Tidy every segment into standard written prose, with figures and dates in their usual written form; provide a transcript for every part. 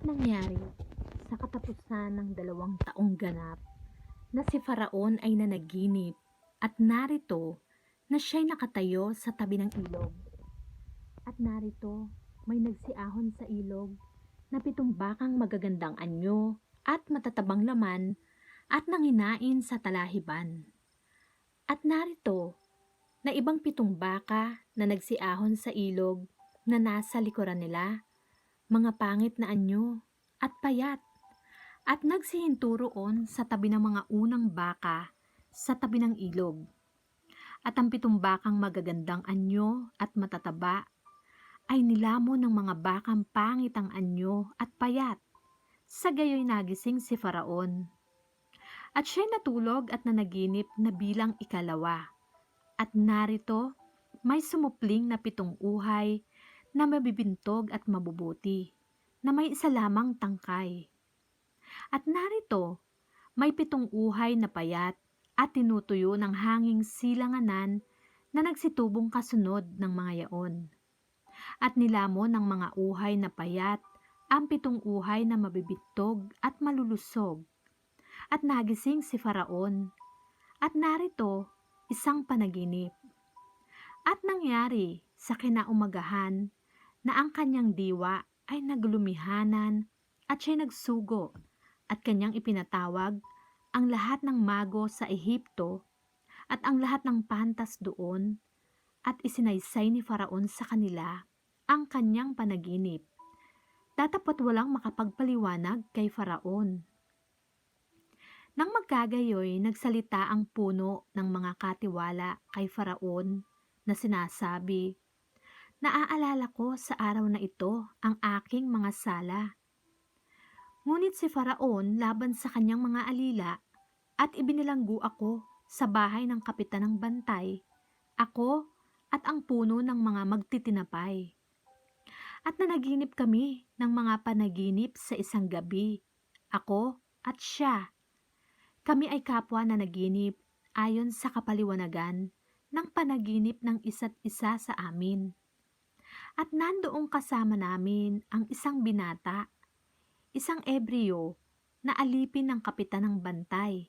Nangyari sa katapusan ng 2 taong ganap na si Faraon ay nanaginip at narito na siya'y nakatayo sa tabi ng ilog. At narito may nagsiahon sa ilog na 7 bakang magagandang anyo at matatabang laman at nanginain sa talahiban. At narito na ibang 7 baka na nagsiahon sa ilog na nasa likuran nila, mga pangit na anyo at payat, at nagsihinturo-on sa tabi ng mga unang baka sa tabi ng ilog. At ang 7 bakang magagandang anyo at matataba ay nilamon ng mga bakang pangit ang anyo at payat. Sa gayoy nagising si Faraon. At siya'y natulog at nanaginip na bilang ikalawa. At narito, may sumupling na 7 uhay na mabibintog at mabubuti, na may isa lamang tangkay. At narito, may 7 uhay na payat at tinutuyo ng hanging silanganan na nagsitubong kasunod ng mga yaon. At nilamon ng mga uhay na payat ang 7 uhay na mabibintog at malulusog. At nagising si Faraon. At narito, isang panaginip. At nangyari sa kinaumagahan na ang kanyang diwa ay naglumihanan at siya'y nagsugo at kanyang ipinatawag ang lahat ng mago sa Ehipto at ang lahat ng pantas doon at isinaysay ni Faraon sa kanila ang kanyang panaginip. Datapwat walang makapagpaliwanag kay Faraon. Nang magkagayoy, nagsalita ang puno ng mga katiwala kay Faraon na sinasabi, "Naaalala ko sa araw na ito ang aking mga sala." Ngunit si Faraon laban sa kanyang mga alila at ibinilanggo ako sa bahay ng kapitan ng bantay, ako at ang puno ng mga magtitinapay. At nanaginip kami ng mga panaginip sa isang gabi, ako at siya. Kami ay kapwa na naginip ayon sa kapaliwanagan ng panaginip ng isa't isa sa amin. At nandoong kasama namin ang isang binata, isang Ebreo na alipin ng kapitan ng bantay.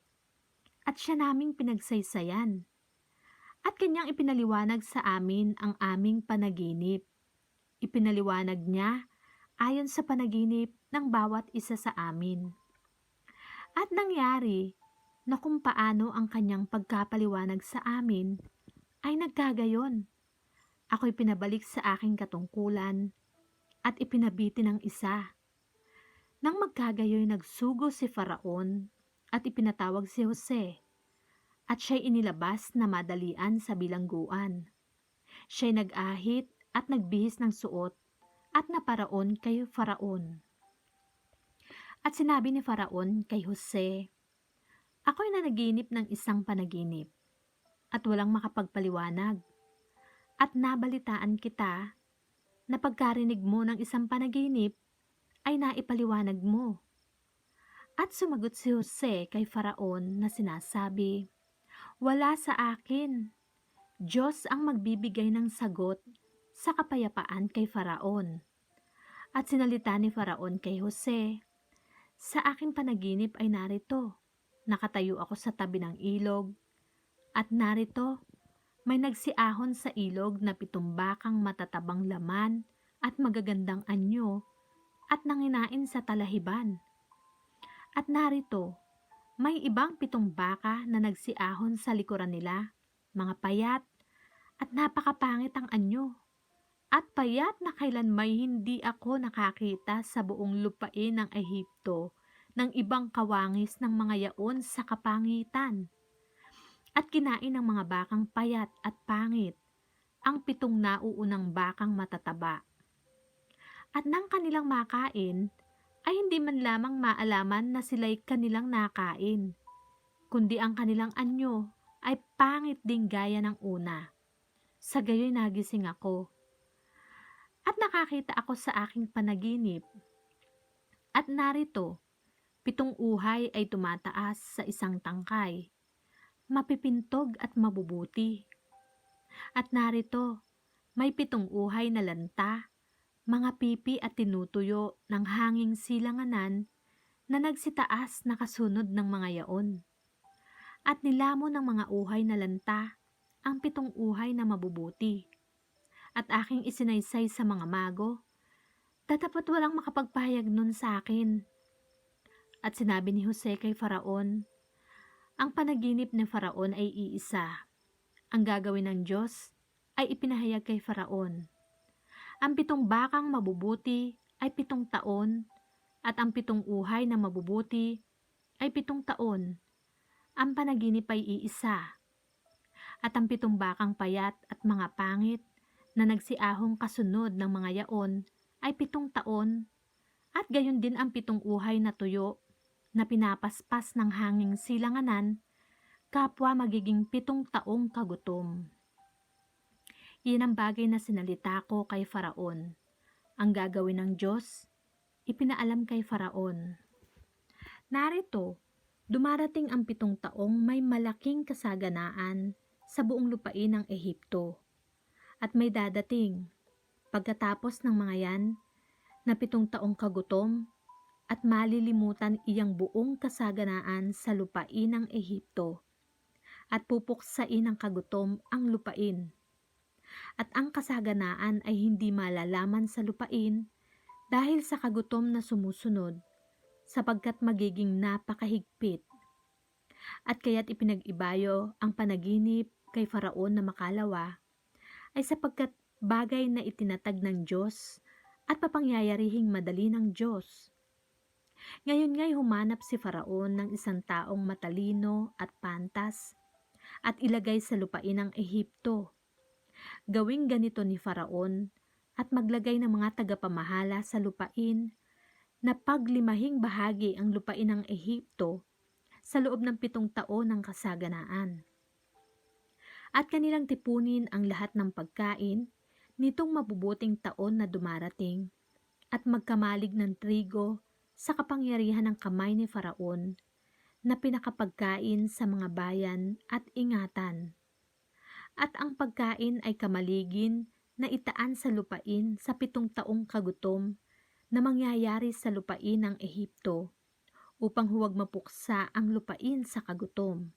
At siya naming pinagsaysayan. At kanyang ipinaliwanag sa amin ang aming panaginip. Ipinaliwanag niya ayon sa panaginip ng bawat isa sa amin. At nangyari na kung paano ang kanyang pagkapaliwanag sa amin ay nagkagayon. Ako'y pinabalik sa aking katungkulan at ipinabiti ng isa. Nang magkagayoy nagsugo si Faraon at ipinatawag si Jose at siya'y inilabas na madalian sa bilangguan. Siya'y nag-ahit at nagbihis ng suot at naparaon kay Faraon. At sinabi ni Faraon kay Jose, "Ako'y nanaginip ng isang panaginip at walang makapagpaliwanag. At nabalitaan kita na pagkarinig mo ng isang panaginip ay naipaliwanag mo." At sumagot si Jose kay Faraon na sinasabi, "Wala sa akin. Diyos ang magbibigay ng sagot sa kapayapaan kay Faraon." At sinalita ni Faraon kay Jose, "Sa aking panaginip ay narito, nakatayo ako sa tabi ng ilog, at narito, may nagsiahon sa ilog na 7 bakang matatabang laman at magagandang anyo at nanginain sa talahiban. At narito, may ibang 7 baka na nagsiahon sa likuran nila, mga payat at napakapangit ang anyo. At payat na kailan may hindi ako nakakita sa buong lupain ng Ehipto ng ibang kawangis ng mga yaon sa kapangitan. At kinain ng mga bakang payat at pangit ang 7 nauunang bakang matataba. At nang kanilang makain, ay hindi man lamang maalaman na sila'y kanilang nakain, kundi ang kanilang anyo ay pangit ding gaya ng una. Sa gayoy nagising ako. At nakakita ako sa aking panaginip. At narito, 7 uhay ay tumataas sa isang tangkay, mapipintog at mabubuti. At narito, may 7 uhay na lanta, mga pipi at tinutuyo ng hanging silanganan na nagsitaas na kasunod ng mga yaon. At nilamon ng mga uhay na lanta ang 7 uhay na mabubuti. At aking isinaysay sa mga mago, tatapat walang makapagpahayag nun sa akin. At sinabi ni Jose kay Faraon, ang panaginip ni Faraon ay iisa. Ang gagawin ng Diyos ay ipinahayag kay Faraon. Ang 7 bakang mabubuti ay 7 taon, at ang 7 uhay na mabubuti ay 7 taon. Ang panaginip ay iisa. At ang 7 bakang payat at mga pangit na nagsiahong kasunod ng mga yaon ay 7 taon, at gayon din ang 7 uhay na tuyo na pinapaspas ng hanging silanganan, kapwa magiging 7 taong kagutom. Iyan ang bagay na sinalita ko kay Faraon. Ang gagawin ng Diyos, ipinaalam kay Faraon. Narito, dumarating ang 7 taong may malaking kasaganaan sa buong lupain ng Ehipto. At may dadating, pagkatapos ng mga yan, na 7 taong kagutom, at malilimutan iyang buong kasaganaan sa lupain ng Ehipto, at pupuksain ng kagutom ang lupain. At ang kasaganaan ay hindi malalaman sa lupain dahil sa kagutom na sumusunod, sapagkat magiging napakahigpit. At kaya't ipinag-ibayo ang panaginip kay Faraon na makalawa, ay sapagkat bagay na itinatag ng Diyos at papangyayarihing madali ng Diyos. Ngayon nga'y humanap si Faraon ng isang taong matalino at pantas, at ilagay sa lupain ng Ehipto. Gawing ganito ni Faraon, at maglagay ng mga tagapamahala sa lupain, na paglimahing bahagi ang lupain ng Ehipto sa loob ng 7 taon ng kasaganaan. At kanilang tipunin ang lahat ng pagkain nitong mabubuting taon na dumarating, at magkamalig ng trigo sa kapangyarihan ng kamay ni Faraon, na pinakapagkain sa mga bayan at ingatan. At ang pagkain ay kamaligin na itaan sa lupain sa 7 taong kagutom na mangyayari sa lupain ng Ehipto, upang huwag mapuksa ang lupain sa kagutom.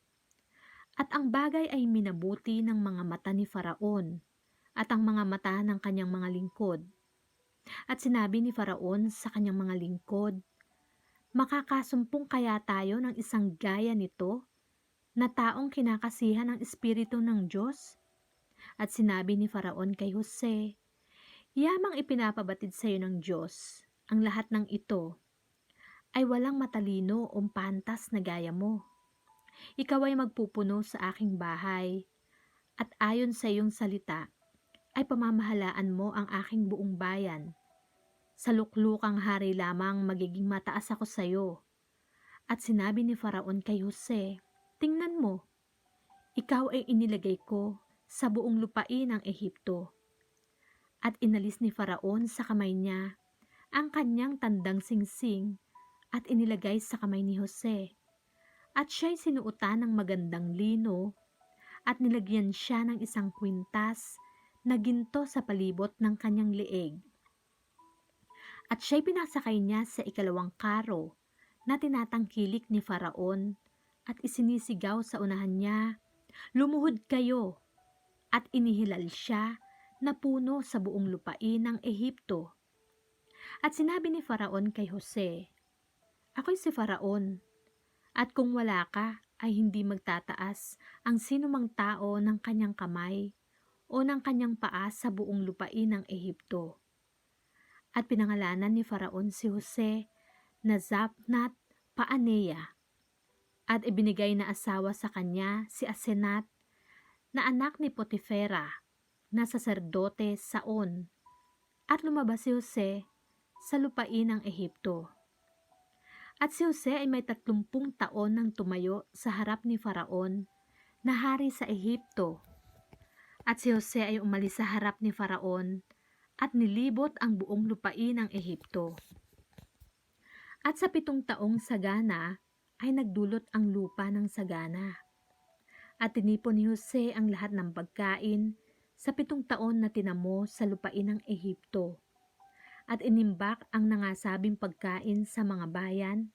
At ang bagay ay minabuti ng mga mata ni Faraon, at ang mga mata ng kanyang mga lingkod. At sinabi ni Faraon sa kanyang mga lingkod, makakasumpong kaya tayo ng isang gaya nito, na taong kinakasihan ng Espiritu ng Diyos? At sinabi ni Faraon kay Jose, yamang ipinapabatid sa iyo ng Diyos, ang lahat ng ito ay walang matalino o pantas na gaya mo. Ikaw ay magpupuno sa aking bahay, at ayon sa iyong salita ay pamamahalaan mo ang aking buong bayan. Sa luklukang hari lamang magiging mataas ako sa iyo. At sinabi ni Faraon kay Jose, tingnan mo, ikaw ay inilagay ko sa buong lupain ng Ehipto. At inalis ni Faraon sa kamay niya ang kanyang tandang singsing, at inilagay sa kamay ni Jose. At siya'y sinuotan ng magandang lino, at nilagyan siya ng isang kwintas na ginto sa palibot ng kanyang leeg. At siya'y pinasakay niya sa 2 karo na tinatangkilik ni Faraon, at isinisigaw sa unahan niya, lumuhod kayo, at inihilal siya na puno sa buong lupain ng Ehipto. At sinabi ni Faraon kay Jose, ako'y si Faraon, at kung wala ka ay hindi magtataas ang sinumang tao ng kanyang kamay o ng kanyang paa sa buong lupain ng Ehipto. At pinangalanan ni Faraon si Jose na Zaphnat Paaneya, at ibinigay na asawa sa kanya si Asenat, na anak ni Potifera, na saserdote saon. At lumabas si Jose sa lupain ng Ehipto. At si Jose ay may 30 taon nang tumayo sa harap ni Faraon na hari sa Ehipto. At si Jose ay umalis sa harap ni Faraon, at nilibot ang buong lupain ng Ehipto. At sa 7 taong sagana ay nagdulot ang lupa ng sagana. At tinipon ni Jose ang lahat ng pagkain sa 7 taon na tinamo sa lupain ng Ehipto. at inimbak ang nangasabing pagkain sa mga bayan,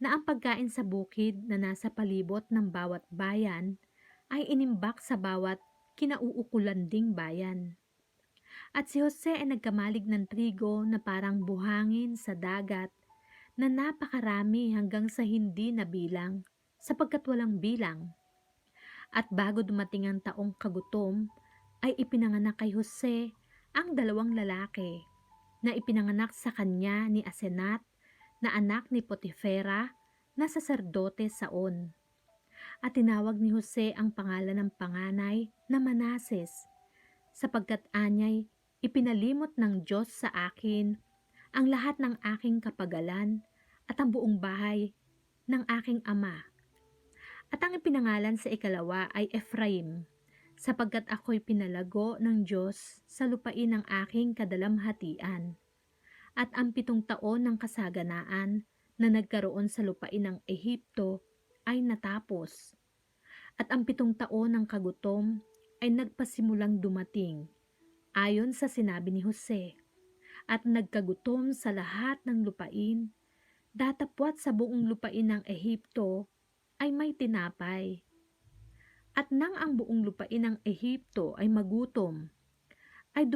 na ang pagkain sa bukid na nasa palibot ng bawat bayan ay inimbak sa bawat kinauukulanding bayan. At si Jose ay nagkamalig ng trigo na parang buhangin sa dagat na napakarami hanggang sa hindi nabilang sapagkat walang bilang. At bago dumating ang taong kagutom, ay ipinanganak kay Jose ang dalawang lalaki na ipinanganak sa kanya ni Asenat na anak ni Potifera na saserdote sa On. At tinawag ni Jose ang pangalan ng panganay na Manases sapagkat anyay ipinalimot ng Diyos sa akin ang lahat ng aking kapagalan at ang buong bahay ng aking ama. At ang ipinangalan sa ikalawa ay Ephraim, sapagkat ako'y pinalago ng Diyos sa lupain ng aking kadalamhatian. At ang 7 taon ng kasaganaan na nagkaroon sa lupain ng Ehipto ay natapos. At ang 7 taon ng kagutom ay nagpasimulang dumating, ayon sa sinabi ni Jose. At nagkagutom sa lahat ng lupain, datapwat sa buong lupain ng Ehipto ay may tinapay. At nang ang buong lupain ng Ehipto ay magutom, ay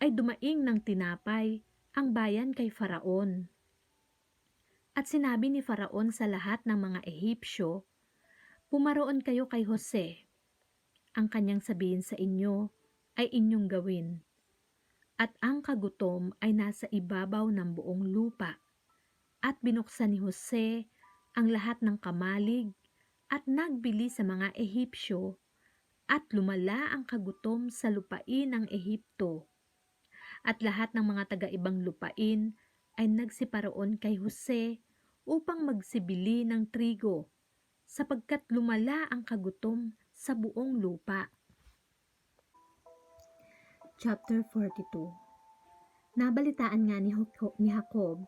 dumaing ng tinapay ang bayan kay Faraon. At sinabi ni Faraon sa lahat ng mga Ehipsyo, pumaroon kayo kay Jose. Ang kanyang sabihin sa inyo ay inyong gawin. At ang kagutom ay nasa ibabaw ng buong lupa. At binuksan ni Jose ang lahat ng kamalig at nagbili sa mga Ehipsyo at lumala ang kagutom sa lupain ng Ehipto. At lahat ng mga taga-ibang lupain ay nagsiparoon kay Jose upang magsibili ng trigo sapagkat lumala ang kagutom sa buong lupa. Chapter 42. Nabalitaan nga ni Jacob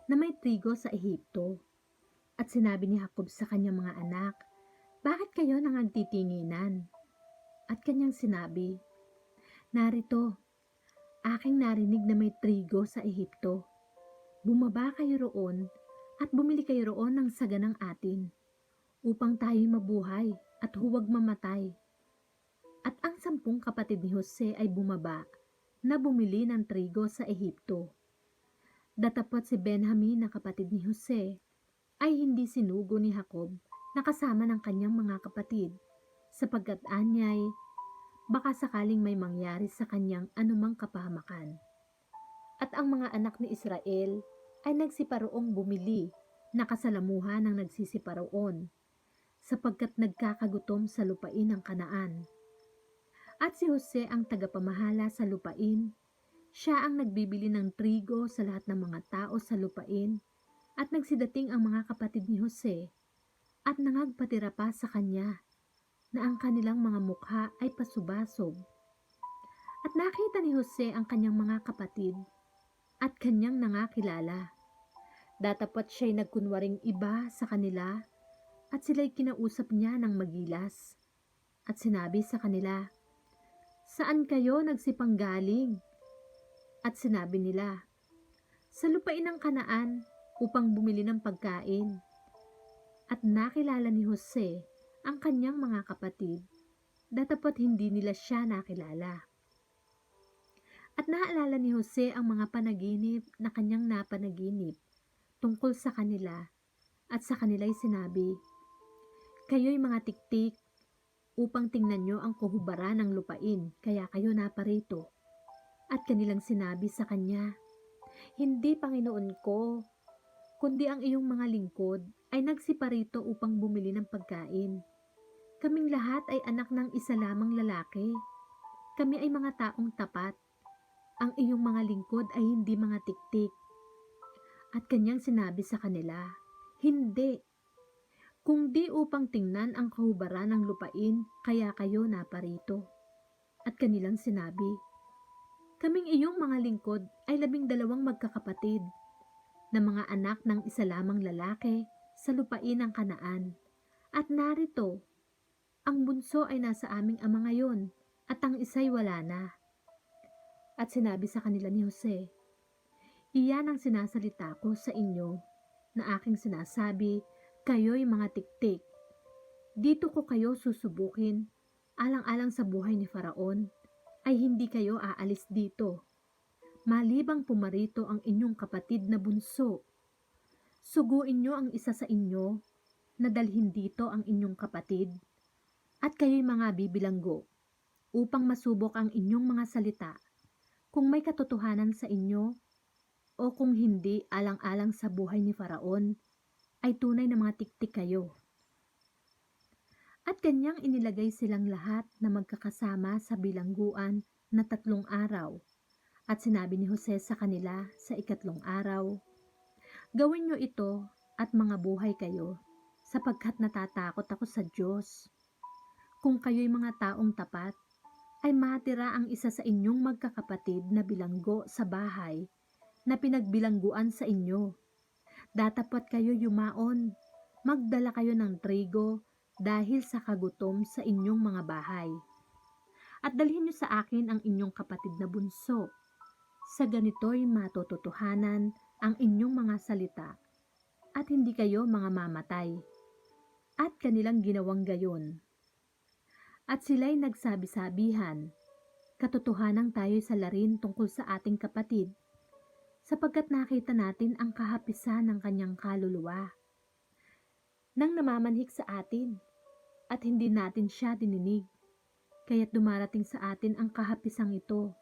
na may trigo sa Ehipto. At sinabi ni Jacob sa kanyang mga anak, bakit kayo nangagtitinginan? At kanyang sinabi, narito, aking narinig na may trigo sa Ehipto. Bumaba kayo roon at bumili kayo roon ng saganang atin, upang tayo'y mabuhay at huwag mamatay. At ang 10 kapatid ni Jose ay bumaba na bumili ng trigo sa Ehipto. Datapwat si Benjamin na kapatid ni Jose ay hindi sinugo ni Jacob na kasama ng kanyang mga kapatid, sapagkat anyay, baka sakaling may mangyari sa kanyang anumang kapahamakan. At ang mga anak ni Israel ay nagsiparoong bumili na kasalamuhan ng nagsisiparoon, sapagkat nagkakagutom sa lupain ng Kanaan. At si Jose ang tagapamahala sa lupain, siya ang nagbibili ng trigo sa lahat ng mga tao sa lupain, at nagsidating ang mga kapatid ni Jose at nangagpatira pa sa kanya na ang kanilang mga mukha ay pasubasob. At nakita ni Jose ang kanyang mga kapatid at kanyang nangakilala. Datapwat siya'y nagkunwaring iba sa kanila at sila'y kinausap niya ng magilas. At sinabi sa kanila, saan kayo nagsipanggaling? At sinabi nila, sa lupain ng Kanaan, upang bumili ng pagkain. At nakilala ni Jose ang kanyang mga kapatid, datapwat hindi nila siya nakilala. At naalala ni Jose ang mga panaginip na kanyang napanaginip tungkol sa kanila, at sa kanila'y sinabi, kayo'y mga tiktik upang tingnan nyo ang kahubaran ng lupain, kaya kayo naparito. At kanilang sinabi sa kanya, hindi, Panginoon ko, kundi ang iyong mga lingkod ay nagsiparito upang bumili ng pagkain. Kaming lahat ay anak ng isa lamang lalaki. Kami ay mga taong tapat. Ang iyong mga lingkod ay hindi mga tiktik. At kanyang sinabi sa kanila, hindi. Kung di upang tingnan ang kahubaran ng lupain, kaya kayo naparito. At kanilang sinabi, kaming iyong mga lingkod ay 12 magkakapatid, na mga anak ng isa lamang lalaki sa lupain ng Kanaan. At narito, ang bunso ay nasa aming ama ngayon, at ang isa'y wala na. At sinabi sa kanila ni Jose, Iyan ang sinasalita ko sa inyo na aking sinasabi, kayo'y mga tiktik. Dito ko kayo susubukin, alang-alang sa buhay ni Faraon, ay hindi kayo aalis dito. Malibang pumarito ang inyong kapatid na bunso. Suguin nyo ang isa sa inyo na dalhin dito ang inyong kapatid at kayo'y mga bibilanggo upang masubok ang inyong mga salita kung may katotohanan sa inyo o kung hindi alang-alang sa buhay ni Faraon ay tunay na mga tiktik kayo. At kanyang inilagay silang lahat na magkakasama sa bilangguan na 3 araw. At sinabi ni Jose sa kanila sa 2 araw, gawin nyo ito at mga buhay kayo, sapagkat natatakot ako sa Diyos. Kung kayo'y mga taong tapat, ay matira ang isa sa inyong magkakapatid na bilanggo sa bahay na pinagbilangguan sa inyo. Datapat kayo yumaon, magdala kayo ng trigo dahil sa kagutom sa inyong mga bahay. At dalhin niyo sa akin ang inyong kapatid na bunso. Sa ganito'y matototohanan ang inyong mga salita at hindi kayo mga mamatay. At kanilang ginawang gayon. At sila'y nagsabi-sabihan, katotohanan tayo'y salarin tungkol sa ating kapatid, sapagkat nakita natin ang kahapisan ng kanyang kaluluwa. Nang namamanhik sa atin, at hindi natin siya dininig, kaya't dumarating sa atin ang kahapisang ito.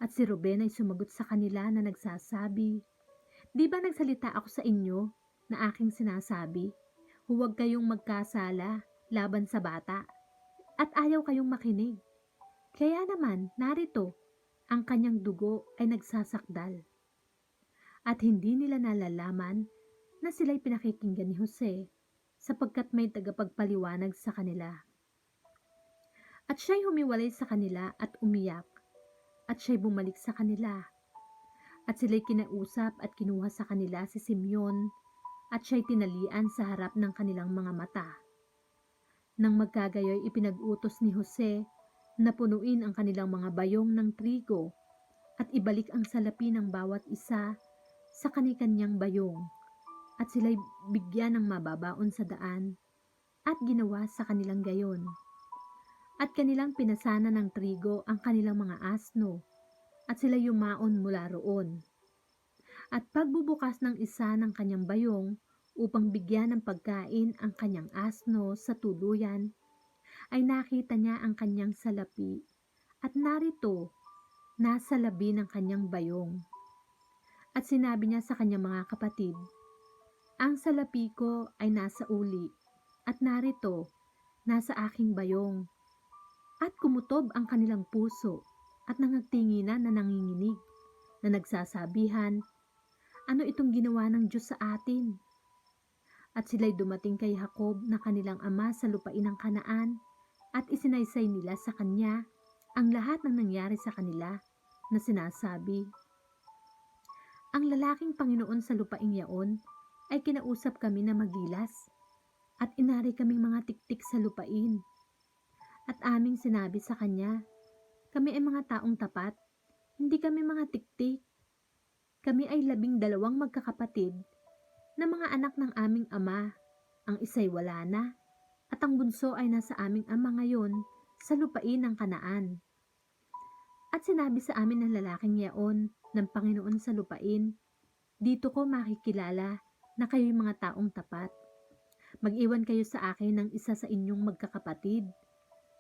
At si Ruben ay sumagot sa kanila na nagsasabi, di ba nagsalita ako sa inyo na aking sinasabi, huwag kayong magkasala laban sa bata, at ayaw kayong makinig. Kaya naman, narito, ang kanyang dugo ay nagsasakdal. At hindi nila nalalaman na sila'y pinakikinggan ni Jose, sapagkat may tagapagpaliwanag sa kanila. At siya'y humiwalay sa kanila at umiyak, at siya'y bumalik sa kanila. At sila'y kinausap at kinuha sa kanila si Simeon, at siya'y tinalian sa harap ng kanilang mga mata. Nang magkagayoy ipinag-utos ni Jose na punuin ang kanilang mga bayong ng trigo at ibalik ang salapi ng bawat isa sa kani-kanyang bayong, at sila'y bigyan ng mababaon sa daan, at ginawa sa kanilang gayon. At kanilang pinasana ng trigo ang kanilang mga asno, at sila yumaon mula roon. At pagbubukas ng isa ng kanyang bayong upang bigyan ng pagkain ang kanyang asno sa tuluyan, ay nakita niya ang kanyang salapi, at narito, nasa labi ng kanyang bayong. At sinabi niya sa kanyang mga kapatid, ang salapi ko ay nasa uli, at narito, nasa aking bayong. At kumutob ang kanilang puso at nangagtinginan na nanginginig, na nagsasabihan, ano itong ginawa ng Diyos sa atin? At sila'y dumating kay Jacob na kanilang ama sa lupain ng Kanaan, at isinaysay nila sa kanya ang lahat ng nangyari sa kanila, na sinasabi, ang lalaking Panginoon sa lupaing yaon ay kinausap kami na magilas, at inari kaming mga tiktik sa lupain. At aming sinabi sa kanya, kami ay mga taong tapat, hindi kami mga tiktik. Kami ay 12 magkakapatid na mga anak ng aming ama. Ang isa'y wala na, at ang bunso ay nasa aming ama ngayon sa lupain ng Kanaan. At sinabi sa amin ng lalaking yaon ng Panginoon sa lupain, dito ko makikilala na kayo'y mga taong tapat. Mag-iwan kayo sa akin ng isa sa inyong magkakapatid,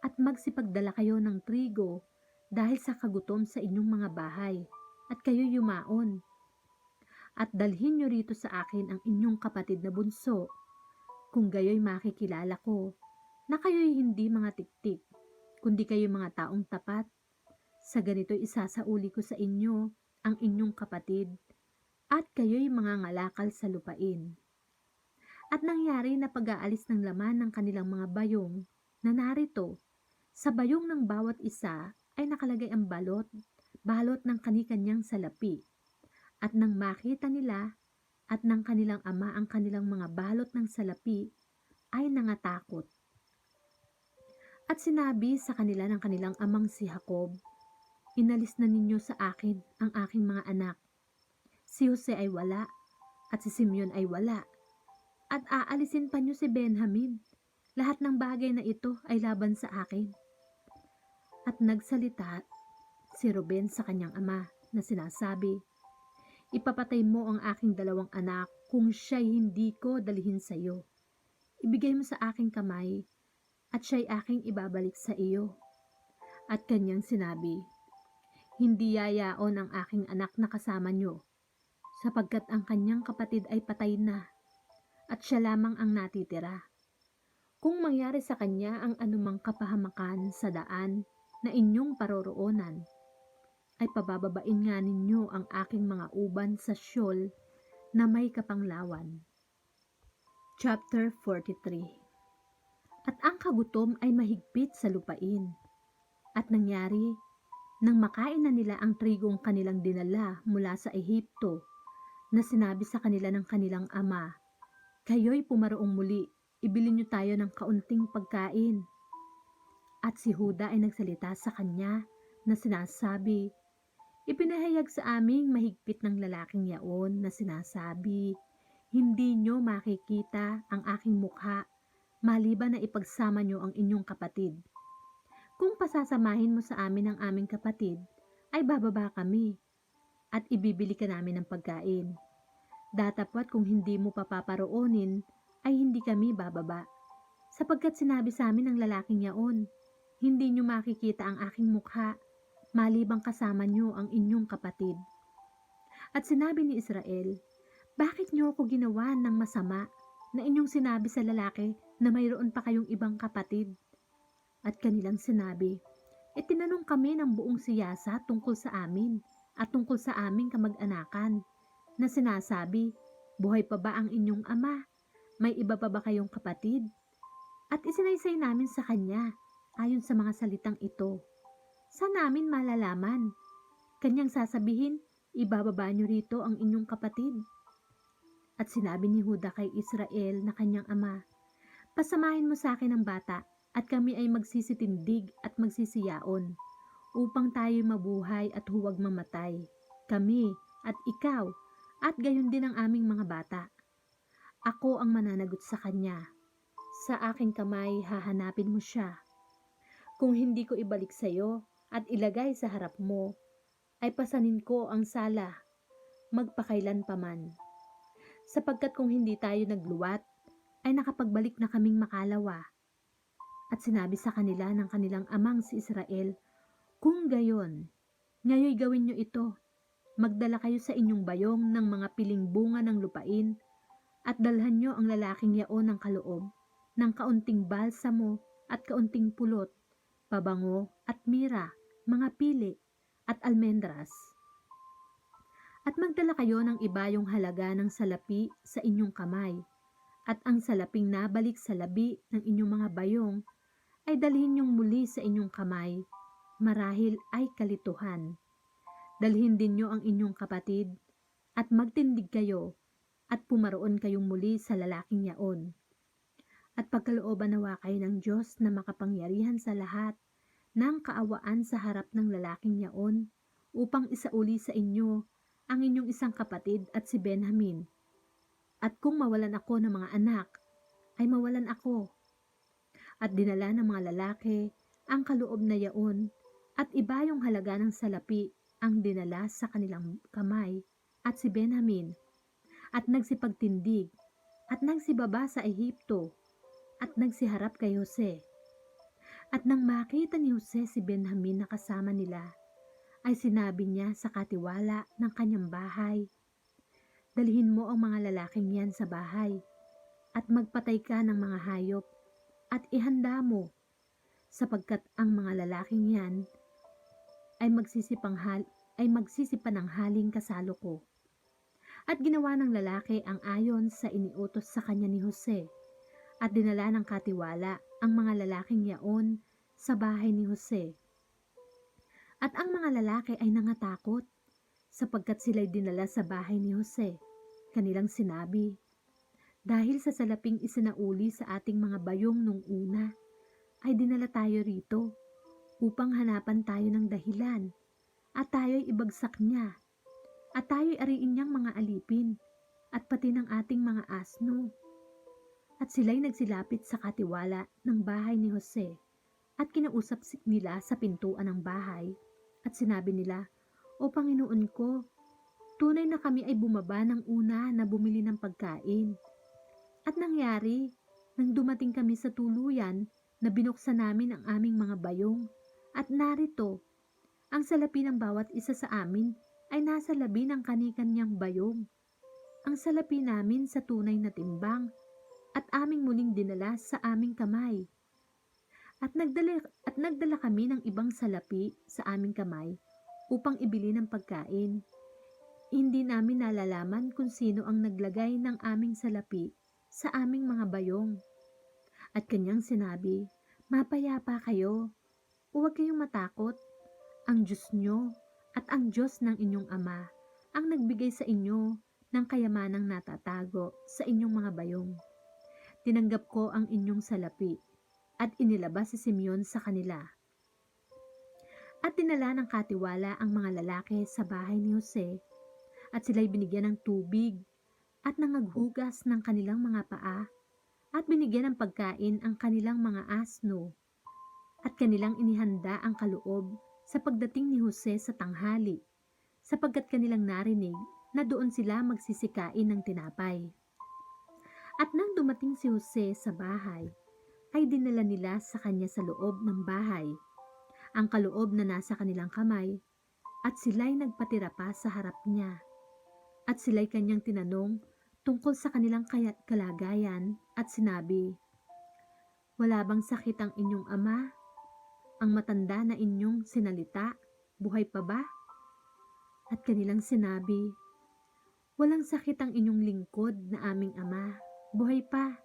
at magsipagdala kayo ng trigo dahil sa kagutom sa inyong mga bahay, at kayo yumaon. At dalhin nyo rito sa akin ang inyong kapatid na bunso, kung gayo'y makikilala ko na kayo'y hindi mga tiktik, kundi kayo mga taong tapat. Sa ganito'y isasauli ko sa inyo ang inyong kapatid, at kayo'y mga ngalakal sa lupain. At nangyari na pag-aalis ng laman ng kanilang mga bayong, na narito, sa bayong ng bawat isa ay nakalagay ang balot ng kani-kanyang salapi. At nang makita nila at ng kanilang ama ang kanilang mga balot ng salapi, ay nangatakot. At sinabi sa kanila ng kanilang amang si Jacob, inalis na ninyo sa akin ang aking mga anak, Si Jose ay wala at si Simeon ay wala at aalisin pa niyo si Benjamin. Lahat ng bagay na ito ay laban sa akin. At nagsalita si Ruben sa kanyang ama na sinasabi, ipapatay mo ang aking 2 anak kung siya'y hindi ko dalhin sa iyo. Ibigay mo sa aking kamay at siya'y aking ibabalik sa iyo. At kanyang sinabi, hindi yayaon ang aking anak na kasama niyo, sapagkat ang kanyang kapatid ay patay na at siya lamang ang natitira. Kung mangyari sa kanya ang anumang kapahamakan sa daan na inyong paroroonan, ay pabababain nga ninyo ang aking mga uban sa Sheol na may kapanglawan. Chapter 43. At ang kagutom ay mahigpit sa lupain. At nangyari, nang makain na nila ang trigong kanilang dinala mula sa Ehipto, na sinabi sa kanila ng kanilang ama, kayo'y pumaroong muli, ibili niyo tayo ng kaunting pagkain. At si Huda ay nagsalita sa kanya na sinasabi, ipinahayag sa aming mahigpit ng lalaking yaon na sinasabi, hindi nyo makikita ang aking mukha maliban na ipagsama nyo ang inyong kapatid. Kung pasasamahin mo sa amin ang aming kapatid, ay bababa kami at ibibili ka namin ng pagkain. Datapwat kung hindi mo papaparoonin, ay hindi kami bababa. Sapagkat sinabi sa amin ng lalaking yaon, hindi nyo makikita ang aking mukha malibang kasama nyo ang inyong kapatid. At sinabi ni Israel, bakit nyo ako ginawa ng masama na inyong sinabi sa lalaki na mayroon pa kayong ibang kapatid? At kanilang sinabi, itinanong kami ng buong siyasa tungkol sa amin at tungkol sa aming kamag-anakan, na sinasabi, buhay pa ba ang inyong ama? May iba pa ba kayong kapatid? At isinaysay namin sa kanya, ayon sa mga salitang ito. Saan namin malalaman? Kanyang sasabihin, ibababa niyo rito ang inyong kapatid. At sinabi ni Huda kay Israel na kanyang ama, pasamahin mo sa akin ang bata at kami ay magsisitindig at magsisiyaon upang tayo mabuhay at huwag mamatay, kami at ikaw at gayon din ang aming mga bata. Ako ang mananagot sa kanya. Sa aking kamay hahanapin mo siya. Kung hindi ko ibalik sa iyo at ilagay sa harap mo, ay pasanin ko ang sala, magpakailan paman. Sapagkat kung hindi tayo nagluwat, ay nakapagbalik na kaming makalawa. At sinabi sa kanila ng kanilang amang si Israel, kung gayon, ngayoy gawin nyo ito, magdala kayo sa inyong bayong ng mga piling bunga ng lupain, at dalhan nyo ang lalaking yaon ng kaloob, ng kaunting balsamo at kaunting pulot, pabango at mira, mga pili at almendras. At magdala kayo ng ibayong halaga ng salapi sa inyong kamay, at ang salaping nabalik sa labi ng inyong mga bayong ay dalhin niyong muli sa inyong kamay, marahil ay kalituhan. Dalhin din niyo ang inyong kapatid, at magtindig kayo, at pumaroon kayong muli sa lalaking yaon. At pagkalooban nawa kayo ng Diyos na makapangyarihan sa lahat, ng kaawaan sa harap ng lalaking yaon, upang isauli sa inyo ang inyong isang kapatid at si Benjamin. At kung mawalan ako ng mga anak, ay mawalan ako. At dinala ng mga lalaki ang kaloob na yaon, at iba yung halaga ng salapi ang dinala sa kanilang kamay, at si Benjamin, at nagsipagtindig, at nagsibaba sa Ehipto, at nagsiharap kay Jose. At nang makita ni Jose si Benjamin na kasama nila, ay sinabi niya sa katiwala ng kanyang bahay, dalhin mo ang mga lalaking yan sa bahay, at magpatay ka ng mga hayop, at ihanda mo, sapagkat ang mga lalaking yan ay magsisipananghaling kasalo ko. At ginawa ng lalaki ang ayon sa iniutos sa kanya ni Jose, at dinala ng katiwala ang mga lalaking yaon sa bahay ni Jose. At ang mga lalaki ay nangatakot, sapagkat sila'y dinala sa bahay ni Jose. Kanilang sinabi, dahil sa salaping isinauli sa ating mga bayong nung una, ay dinala tayo rito, upang hanapan tayo ng dahilan, at tayo'y ibagsak niya, at tayo'y ariin niyang mga pati ng ating mga asno. At sila'y nagsilapit sa katiwala ng bahay ni Jose at kinausap nila sa pintuan ng bahay at sinabi nila, "O Panginoon ko, tunay na kami ay bumaba ng una na bumili ng pagkain. At nangyari, nang dumating kami sa tuluyan na binuksan namin ang aming mga bayong at narito, ang salapi ng bawat isa sa amin ay nasa labi ng kani-kanyang bayong. Ang salapi namin sa tunay na timbang at aming muling dinala sa aming kamay. At nagdala kami ng ibang salapi sa aming kamay upang ibili ng pagkain. Hindi namin nalalaman kung sino ang naglagay ng aming salapi sa aming mga bayong." At kanyang sinabi, "Mapayapa kayo, huwag kayong matakot. Ang Diyos nyo at ang Diyos ng inyong Ama ang nagbigay sa inyo ng kayamanang natatago sa inyong mga bayong. Tinanggap ko ang inyong salapi at inilabas si Simeon sa kanila." At dinala ng katiwala ang mga lalaki sa bahay ni Jose at sila'y binigyan ng tubig at nangaghugas ng kanilang mga paa at binigyan ng pagkain ang kanilang mga asno at kanilang inihanda ang kaloob sa pagdating ni Jose sa tanghali sapagkat kanilang narinig na doon sila magsisikain ng tinapay. At nang dumating si Jose sa bahay, ay dinala nila sa kanya sa loob ng bahay ang kaloob na nasa kanilang kamay at sila'y nagpatira pa sa harap niya. At sila'y kanyang tinanong tungkol sa kanilang kalagayan at sinabi, "Wala bang sakit ang inyong ama? Ang matanda na inyong sinalita, buhay pa ba?" At kanilang sinabi, "Walang sakit ang inyong lingkod na aming ama, buhay pa."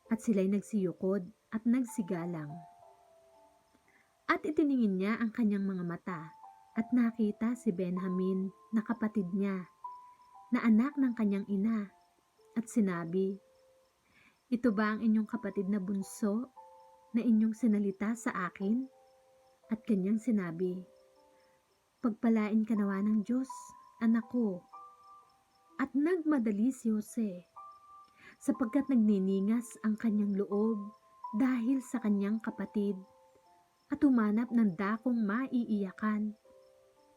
At sila'y nagsiyukod at nagsigalang. At itiningin niya ang kanyang mga mata at nakita si Benjamin na kapatid niya, na anak ng kanyang ina, at sinabi, "Ito ba ang inyong kapatid na bunso na inyong sinalita sa akin?" At kanyang sinabi, "Pagpalain ka nawa ng Diyos, anak ko." At nagmadali si Jose, sapagkat nagniningas ang kanyang loob dahil sa kanyang kapatid, at humanap ng dakong maiiyakan,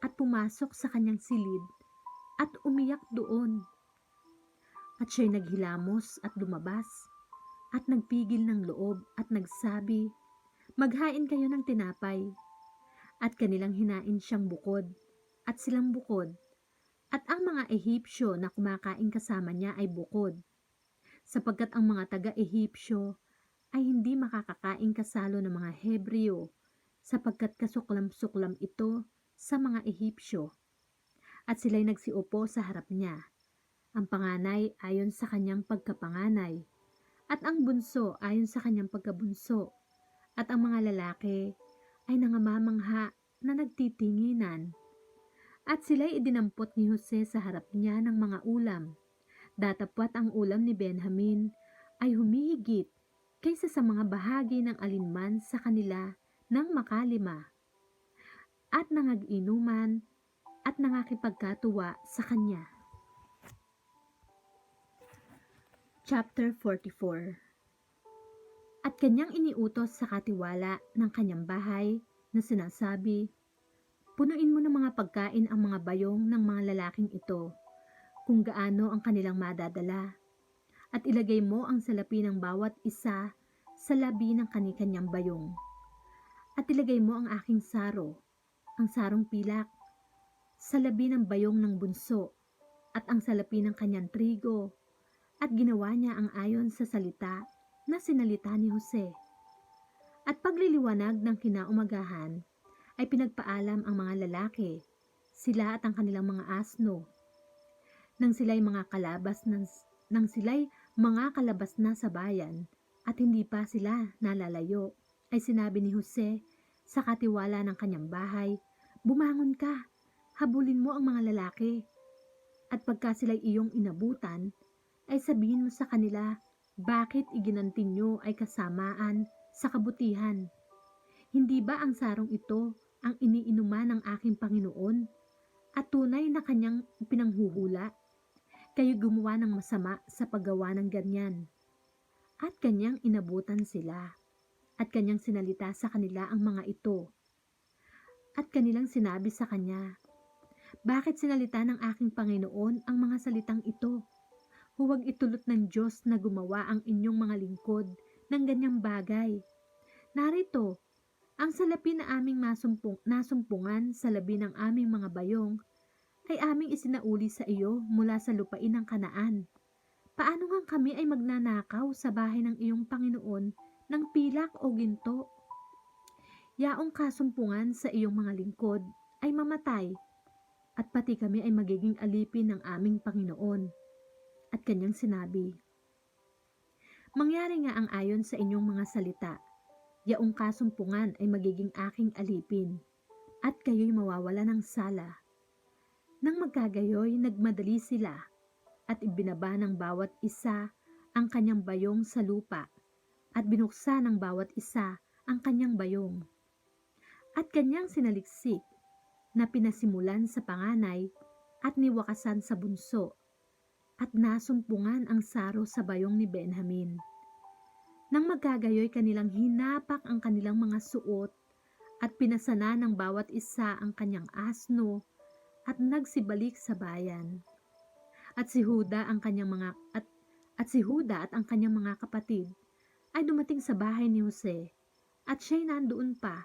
at pumasok sa kanyang silid at umiyak doon. At siya'y naghilamos at lumabas at nagpigil ng loob at nagsabi, "Maghain kayo ng tinapay." At kanilang hinain siyang bukod at silang bukod, at ang mga Ehipsyo na kumakain kasama niya ay bukod, sapagkat ang mga taga-Ehipsyo ay hindi makakakain kasalo ng mga Hebreo, sapagkat kasuklam-suklam ito sa mga Ehipsyo. At sila'y nagsiupo sa harap niya, ang panganay ayon sa kanyang pagkapanganay, at ang bunso ayon sa kanyang pagkabunso, at ang mga lalaki ay nangamamangha na nagtitinginan. At sila'y idinampot ni Jose sa harap niya ng mga ulam, datapwat ang ulam ni Benjamin ay humihigit kaysa sa mga bahagi ng alinman sa kanila ng makalima, at nangag-inuman at nangakipagkatuwa sa kanya. Chapter 44. At kanyang iniutos sa katiwala ng kanyang bahay na sinasabi, "Punuin mo ng mga pagkain ang mga bayong ng mga lalaking ito, kung gaano ang kanilang madadala, at ilagay mo ang salapi ng bawat isa sa labi ng kani-kanyang bayong. At ilagay mo ang aking saro, ang sarong pilak, sa labi ng bayong ng bunso, at ang salapi ng kanyang trigo." At ginawa niya ang ayon sa salita na sinalita ni Jose. At pagliliwanag ng kinaumagahan, ay pinagpaalam ang mga lalaki, sila at ang kanilang mga asno. Nang sila'y mga kalabas na sa bayan, at hindi pa sila nalalayo, ay sinabi ni Jose sa katiwala ng kanyang bahay, "Bumangon ka, habulin mo ang mga lalaki. At pagka sila'y iyong inabutan, ay sabihin mo sa kanila, bakit iginanti nyo ay kasamaan sa kabutihan? Hindi ba ang sarong ito ang iniinuman ng aking Panginoon at tunay na kanyang pinanghuhula? kayo gumawa ng masama sa paggawa ng ganyan. At kanyang inabutan sila, at kanyang sinalita sa kanila ang mga ito. At kanilang sinabi sa kanya, bakit sinalita ng aking Panginoon ang mga salitang ito? Huwag itulot ng Diyos na gumawa ang inyong mga lingkod ng ganyang bagay. Narito, ang salapi na aming nasumpungan sa labi ng aming mga bayong ay aming isinauli sa iyo mula sa lupain ng Kanaan. Paano nga kami ay magnanakaw sa bahay ng iyong Panginoon ng pilak o ginto? Yaong kasumpungan sa iyong mga lingkod ay mamatay, at pati kami ay magiging alipin ng aming Panginoon. At kanyang sinabi, mangyari nga ang ayon sa inyong mga salita, yaong kasumpungan ay magiging aking alipin, at kayo'y mawawala ng sala. Nang magkagayoy, nagmadali sila, at ibinaba ng bawat isa ang kanyang bayong sa lupa, at binuksan ng bawat isa ang kanyang bayong. At kanyang sinaliksik, na pinasimulan sa panganay, at niwakasan sa bunso, at nasumpungan ang saro sa bayong ni Benjamin. Nang magkagayoy, kanilang hinapak ang kanilang mga suot, at pinasana ng bawat isa ang kanyang asno, at nagsibalik sa bayan. At si Huda at ang kanyang mga kapatid ay dumating sa bahay ni Jose, at siya'y nandoon pa,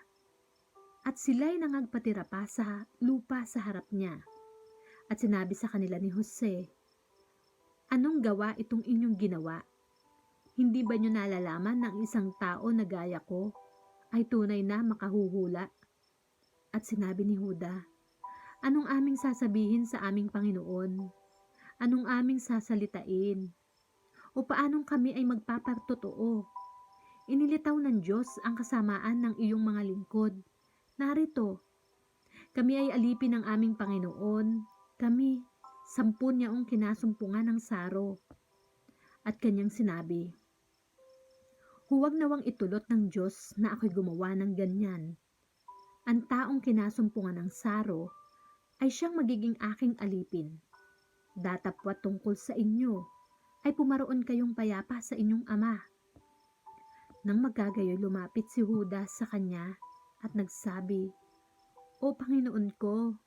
at sila'y nangagpatira pa sa lupa sa harap niya. At sinabi sa kanila ni Jose, anong gawa itong inyong ginawa? Hindi ba niyo nalalaman na ang isang tao na gaya ko ay tunay na makahuhula? At sinabi ni Huda, anong aming sasabihin sa aming Panginoon? Anong aming sasalitain? O paanong kami ay magpapatotoo? Inilitaw ng Diyos ang kasamaan ng iyong mga lingkod. Narito, kami ay alipin ng aming Panginoon. Kami, 10 yaong kinasumpungan ng saro. At kanyang sinabi, huwag nawang itulot ng Diyos na ako'y gumawa ng ganyan. Ang taong kinasumpungan ng saro ay siyang magiging aking alipin. Datapwat tungkol sa inyo ay pumaroon kayong payapa sa inyong ama. Nang magkagayoy, lumapit si Judas sa kanya at nagsabi, o Panginoon ko,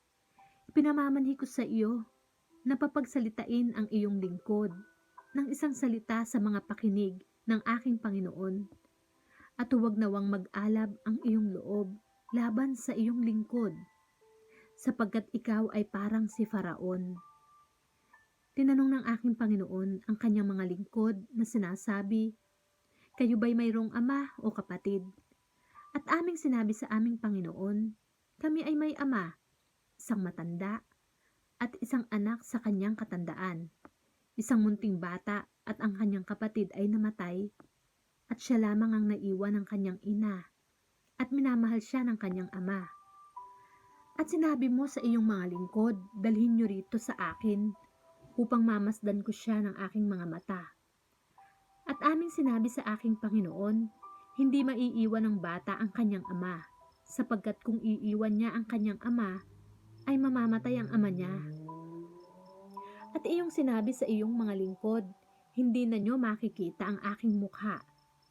pinamamanhi ko sa iyo na papagsalitain ang iyong lingkod ng isang salita sa mga pakinig ng aking Panginoon, at huwag nawang mag-alab ang iyong loob laban sa iyong lingkod, sapagkat ikaw ay parang si Faraon. Tinanong ng aking Panginoon ang kanyang mga lingkod na sinasabi, kayo ba'y mayroong ama o kapatid? At aming sinabi sa aming Panginoon, kami ay may ama, isang matanda, at isang anak sa kanyang katandaan, isang munting bata at ang kanyang kapatid ay namatay, at siya lamang ang naiwan ng kanyang ina, at minamahal siya ng kanyang ama. At sinabi mo sa iyong mga lingkod, dalhin niyo rito sa akin, upang mamasdan ko siya ng aking mga mata. At aming sinabi sa aking Panginoon, hindi maiiwan ng bata ang kanyang ama, sapagkat kung iiwan niya ang kanyang ama, ay mamamatay ang ama niya. At iyong sinabi sa iyong mga lingkod, hindi na niyo makikita ang aking mukha,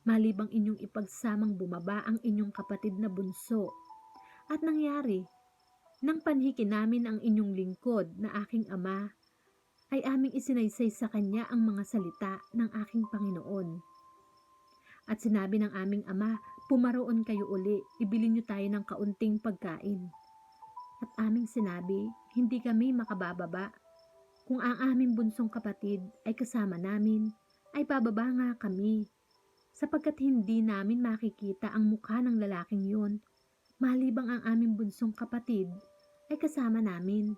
malibang inyong ipagsamang bumaba ang inyong kapatid na bunso. At nangyari, nang panhikin namin ang inyong lingkod na aking ama, ay aming isinaysay sa kanya ang mga salita ng aking Panginoon. At sinabi ng aming ama, pumaroon kayo uli, ibili niyo tayo ng kaunting pagkain. At aming sinabi, hindi kami makabababa. Kung ang aming bunsong kapatid ay kasama namin, ay bababa nga kami, sapagkat hindi namin makikita ang mukha ng lalaking yun, malibang ang aming bunsong kapatid ay kasama namin.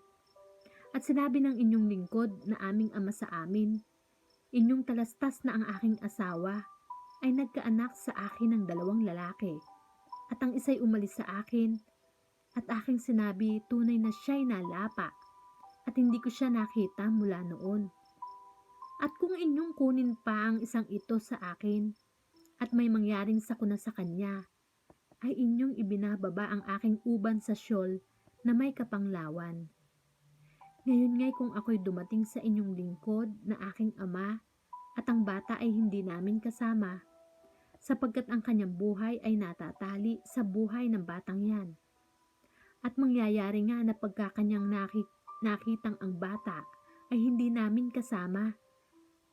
At sinabi ng inyong lingkod na aming ama sa amin, inyong talastas na ang aking asawa ay nagkaanak sa akin ng 2 lalaki, at ang isa'y umalis sa akin, at aking sinabi tunay na siya'y nalapa, at hindi ko siya nakita mula noon. At kung inyong kunin pa ang isang ito sa akin, at may mangyaring sakuna sa kanya, ay inyong ibinababa ang aking uban sa siyol na may kapanglawan. Ngayon nga'y kung ako'y dumating sa inyong lingkod na aking ama at ang bata ay hindi namin kasama, sapagkat ang kanyang buhay ay natatali sa buhay ng batang yan. At mangyayari nga na pagka kanyang nakitang ang bata ay hindi namin kasama,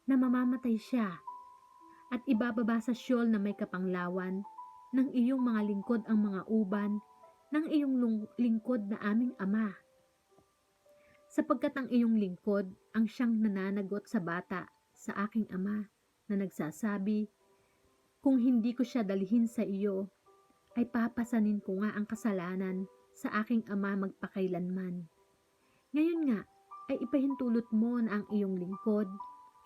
na mamamatay siya at ibababa sa siyol na may kapanglawan ng iyong mga lingkod ang mga uban ng iyong lingkod na aming ama. Sapagkat ang iyong lingkod ang siyang nananagot sa bata sa aking ama na nagsasabi, kung hindi ko siya dalhin sa iyo, ay papasanin ko nga ang kasalanan sa aking ama magpakailanman. Ngayon nga, ay ipahintulot mo na ang iyong lingkod,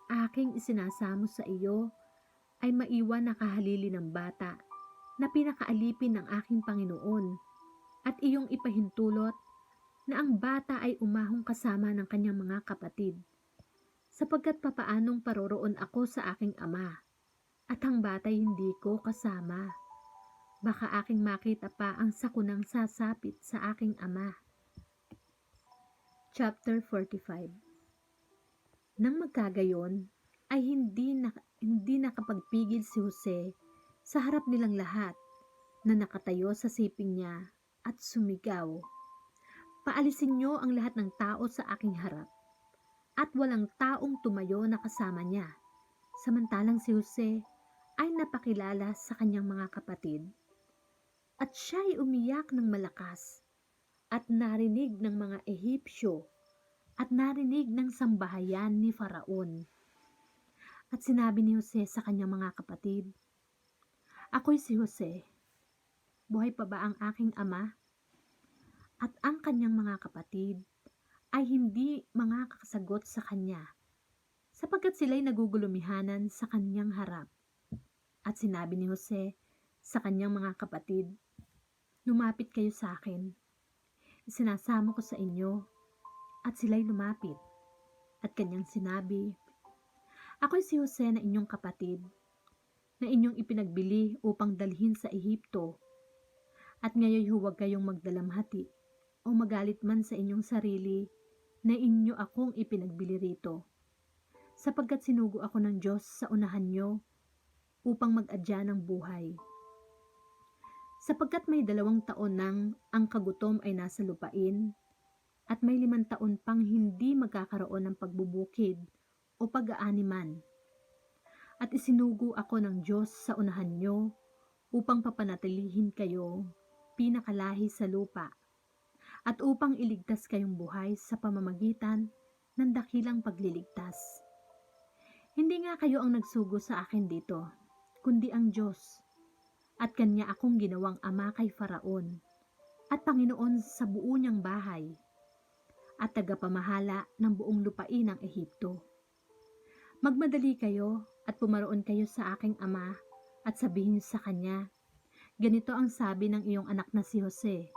aking isinasamo sa iyo, ay maiwan na kahalili ng bata na pinakaalipin ng aking Panginoon, at iyong ipahintulot na ang bata ay umahong kasama ng kanyang mga kapatid, sapagkat papaanong paroroon ako sa aking ama, at ang bata'y hindi ko kasama. Baka aking makita pa ang sakunang sasapit sa aking ama. Chapter 45. Nang magkagayon, ay hindi nakapagpigil si Jose sa harap nilang lahat na nakatayo sa siping niya at sumigaw, "Paalisin niyo ang lahat ng tao sa aking harap." At walang taong tumayo na kasama niya, samantalang si Jose ay napakilala sa kanyang mga kapatid. At siya'y umiyak ng malakas, at narinig ng mga Ehipsyo, at narinig ng sambahayan ni Faraon. At sinabi ni Jose sa kanyang mga kapatid, "Ako'y si Jose. Buhay pa ba ang aking ama?" At ang kanyang mga kapatid ay hindi mga kakasagot sa kanya, sapagkat sila'y nagugulumihanan sa kanyang harap. At sinabi ni Jose sa kanyang mga kapatid, "Lumapit kayo sa akin. Isinasamo ko sa inyo." At sila'y lumapit. At kanyang sinabi, "Ako'y si Jose na inyong kapatid, na inyong ipinagbili upang dalhin sa Ehipto. At ngayon huwag kayong magdalamhati o magalit man sa inyong sarili na inyo akong ipinagbili rito, sapagkat sinugo ako ng Diyos sa unahan nyo upang mag-adya ng buhay. Sapagkat may 2 taon nang ang kagutom ay nasa lupain, at may 5 taon pang hindi magkakaroon ng pagbubukid o pag-aaniman. At isinugo ako ng Diyos sa unahan nyo upang papanatilihin kayo pinakalahi sa lupa, at upang iligtas kayong buhay sa pamamagitan ng dakilang pagliligtas. Hindi nga kayo ang nagsugo sa akin dito, kundi ang Diyos, at kanya akong ginawang ama kay Faraon, at Panginoon sa buo niyang bahay, at tagapamahala ng buong lupain ng Ehipto. Magmadali kayo at pumaroon kayo sa aking ama at sabihin sa kanya, ganito ang sabi ng iyong anak na si Jose,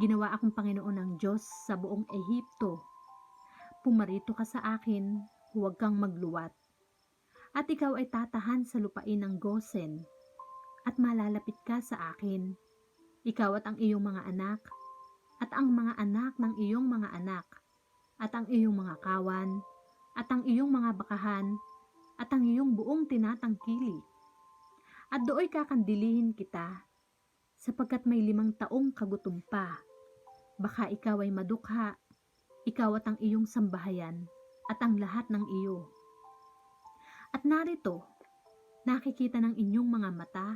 ginawa akong Panginoon ng Diyos sa buong Ehipto. Pumarito ka sa akin, huwag kang magluwat. At ikaw ay tatahan sa lupain ng Gosen, at malalapit ka sa akin, ikaw at ang iyong mga anak, at ang mga anak ng iyong mga anak, at ang iyong mga kawan, at ang iyong mga bakahan, at ang iyong buong tinatangkili. At dooy kakandilihin kita, sapagkat may 5 taong kagutom pa. Baka ikaw ay madukha, ikaw at ang iyong sambahayan, at ang lahat ng iyo. At narito, nakikita ng inyong mga mata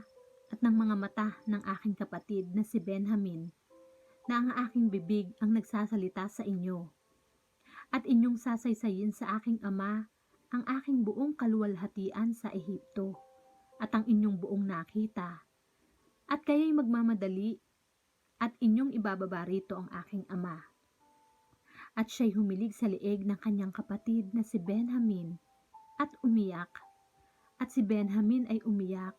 at ng mga mata ng aking kapatid na si Benjamin, na ang aking bibig ang nagsasalita sa inyo. At inyong sasaysayin sa aking ama ang aking buong kaluwalhatian sa Ehipto, at ang inyong buong nakita. At kayo'y magmamadali, at inyong ibababa rito ang aking ama." At siya'y humilig sa liig ng kanyang kapatid na si Benjamin, at umiyak. At si Benjamin ay umiyak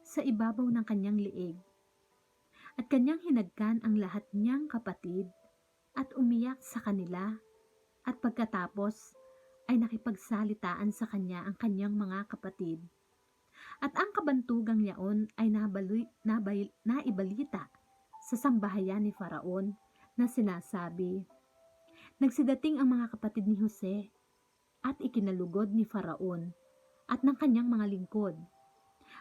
sa ibabaw ng kanyang liig. At kanyang hinagkan ang lahat niyang kapatid, at umiyak sa kanila, at pagkatapos ay nakipagsalitaan sa kanya ang kanyang mga kapatid. At ang kabantugang yaon ay naibalita sa sambahayan ni Faraon na sinasabi, Nagsidating ang mga kapatid ni Jose at ikinalugod ni Faraon at ng kanyang mga lingkod.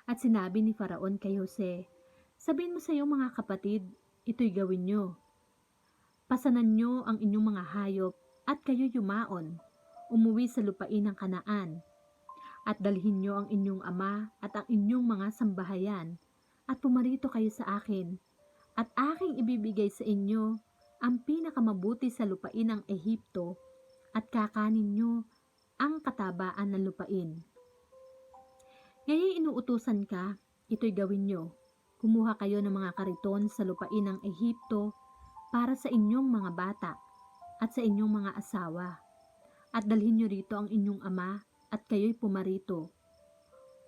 At sinabi ni Faraon kay Jose, "Sabihin mo sa iyong mga kapatid, ito'y gawin nyo. Pasanan nyo ang inyong mga hayop at kayo yumaon, umuwi sa lupain ng Kanaan. At dalhin nyo ang inyong ama at ang inyong mga sambahayan at pumarito kayo sa akin. At aking ibibigay sa inyo ang pinakamabuti sa lupain ng Ehipto at kakanin nyo ang katabaan ng lupain. Ngayon inuutusan ka, ito'y gawin nyo. Kumuha kayo ng mga kariton sa lupain ng Ehipto para sa inyong mga bata at sa inyong mga asawa. At dalhin nyo rito ang inyong ama at kayo'y pumarito.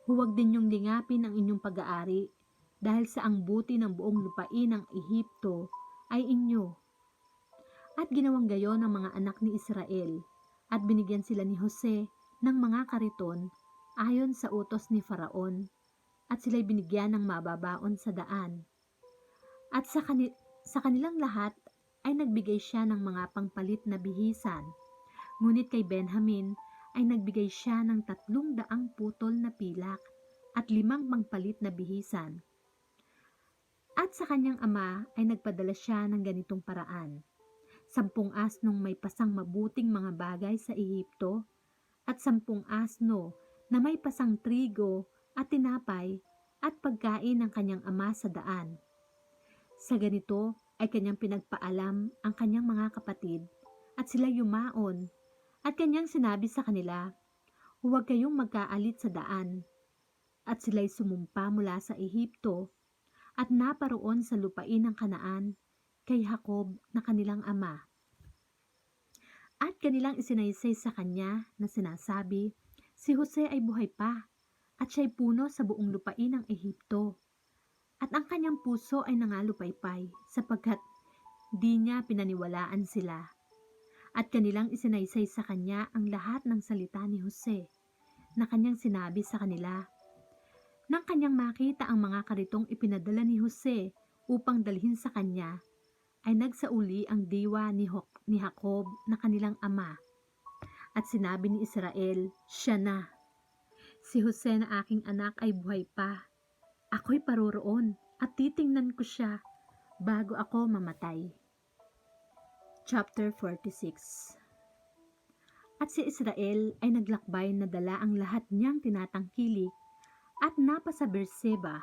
Huwag din nyong lingapin ang inyong pag-aari dahil sa ang buti ng buong lupain ng Ehipto ay inyo." At ginawang gayon ng mga anak ni Israel at binigyan sila ni Jose ng mga kariton ayon sa utos ni Faraon at sila'y binigyan ng mababaon sa daan. At sa kanilang lahat ay nagbigay siya ng mga pangpalit na bihisan. Ngunit kay Benjamin ay nagbigay siya ng 300 putol na pilak at 5 pangpalit na bihisan. At sa kanyang ama ay nagpadala siya ng ganitong paraan: 10 asnong may pasang mabuting mga bagay sa Ehipto at 10 asno na may pasang trigo at tinapay at pagkain ng kanyang ama sa daan. Sa ganito ay kanyang pinagpaalam ang kanyang mga kapatid at sila yumaon at kanyang sinabi sa kanila, "Huwag kayong magkaalit sa daan." At sila'y sumumpa mula sa Ehipto at naparoon sa lupain ng Kanaan kay Jacob na kanilang ama. At kanilang isinaysay sa kanya na sinasabi, si Jose ay buhay pa at siya'y puno sa buong lupain ng Ehipto. At ang kanyang puso ay nangalupaypay sapagkat di niya pinaniwalaan sila. At kanilang isinaysay sa kanya ang lahat ng salita ni Jose na kanyang sinabi sa kanila. Nang kanyang makita ang mga karitong ipinadala ni Jose upang dalhin sa kanya, ay nagsauli ang diwa ni Jacob na kanilang ama. At sinabi ni Israel, "Siya na. Si Jose na aking anak ay buhay pa. Ako'y paroroon at titingnan ko siya bago ako mamatay." Chapter 46. At si Israel ay naglakbay na dala ang lahat niyang tinatangkilik at napasa Berseba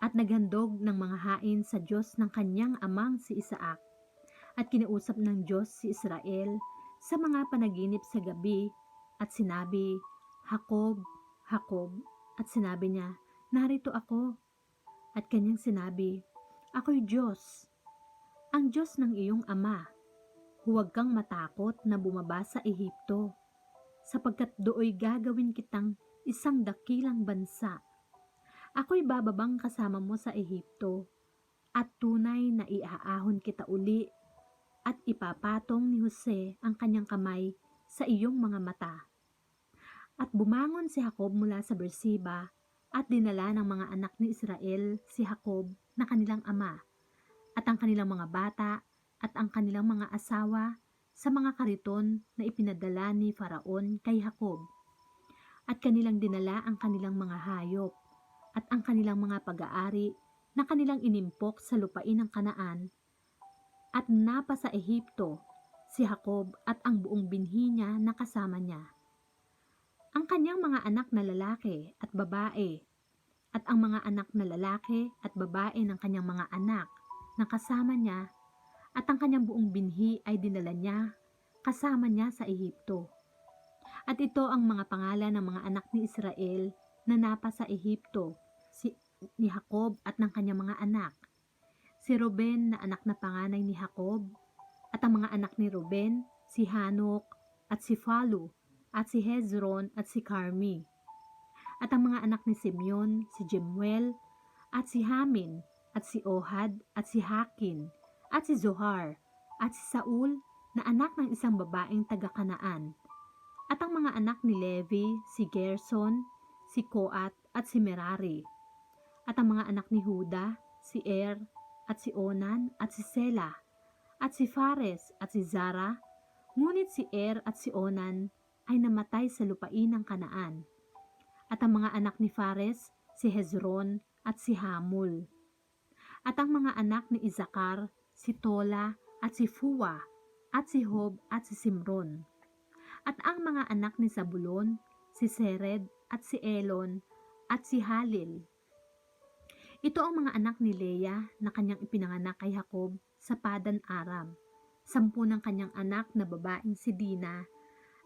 at naghandog ng mga hain sa Diyos ng kanyang amang si Isaac. At kinausap ng Diyos si Israel sa mga panaginip sa gabi at sinabi, "Jacob, Jacob." At sinabi niya, "Narito ako." At kanyang sinabi, "Ako'y Diyos, ang Diyos ng iyong ama. Huwag kang matakot na bumaba sa Ehipto, sapagkat dooy gagawin kitang isang dakilang bansa. Ako'y bababang kasama mo sa Ehipto, at tunay na iaahon kita uli at ipapatong ni Jose ang kanyang kamay sa iyong mga mata." At bumangon si Jacob mula sa Berseba at dinala ng mga anak ni Israel si Jacob na kanilang ama at ang kanilang mga bata at ang kanilang mga asawa sa mga kariton na ipinadala ni Faraon kay Jacob. At kanilang dinala ang kanilang mga hayop at ang kanilang mga pag-aari na kanilang inimpok sa lupain ng Kanaan at napa sa Ehipto si Jacob at ang buong binhi niya na kasama niya. Ang kanyang mga anak na lalaki at babae at ang mga anak na lalaki at babae ng kanyang mga anak na kasama niya at ang kanyang buong binhi ay dinala niya kasama niya sa Ehipto. At ito ang mga pangalan ng mga anak ni Israel na napa sa Ehipto, ni Jacob at ng kanyang mga anak. Si Ruben na anak na panganay ni Jacob, at ang mga anak ni Ruben, si Hanok at si Falu, at si Hezron at si Carmi. At ang mga anak ni Simeon, si Jemuel, at si Hamin, at si Ohad, at si Hakin, at si Zohar, at si Saul na anak ng isang babaeng taga-Kanaan. At ang mga anak ni Levi, si Gerson, si Koat, at si Merari. At ang mga anak ni Huda, si at si Onan, at si Sela, at si Fares, at si Zara, Ngunit si at si Onan ay namatay sa lupain ng Kanaan. At ang mga anak ni Fares, si Hezron at si Hamul. At ang mga anak ni Isakar, si Tola at si Fuwa at si Hob at si Simron. At ang mga anak ni Zabulon, si Sered at si Elon at si Halil. Ito ang mga anak ni Leah na kanyang ipinanganak kay Jacob sa Padan Aram. 10 ng kanyang anak na babaeng si Dina.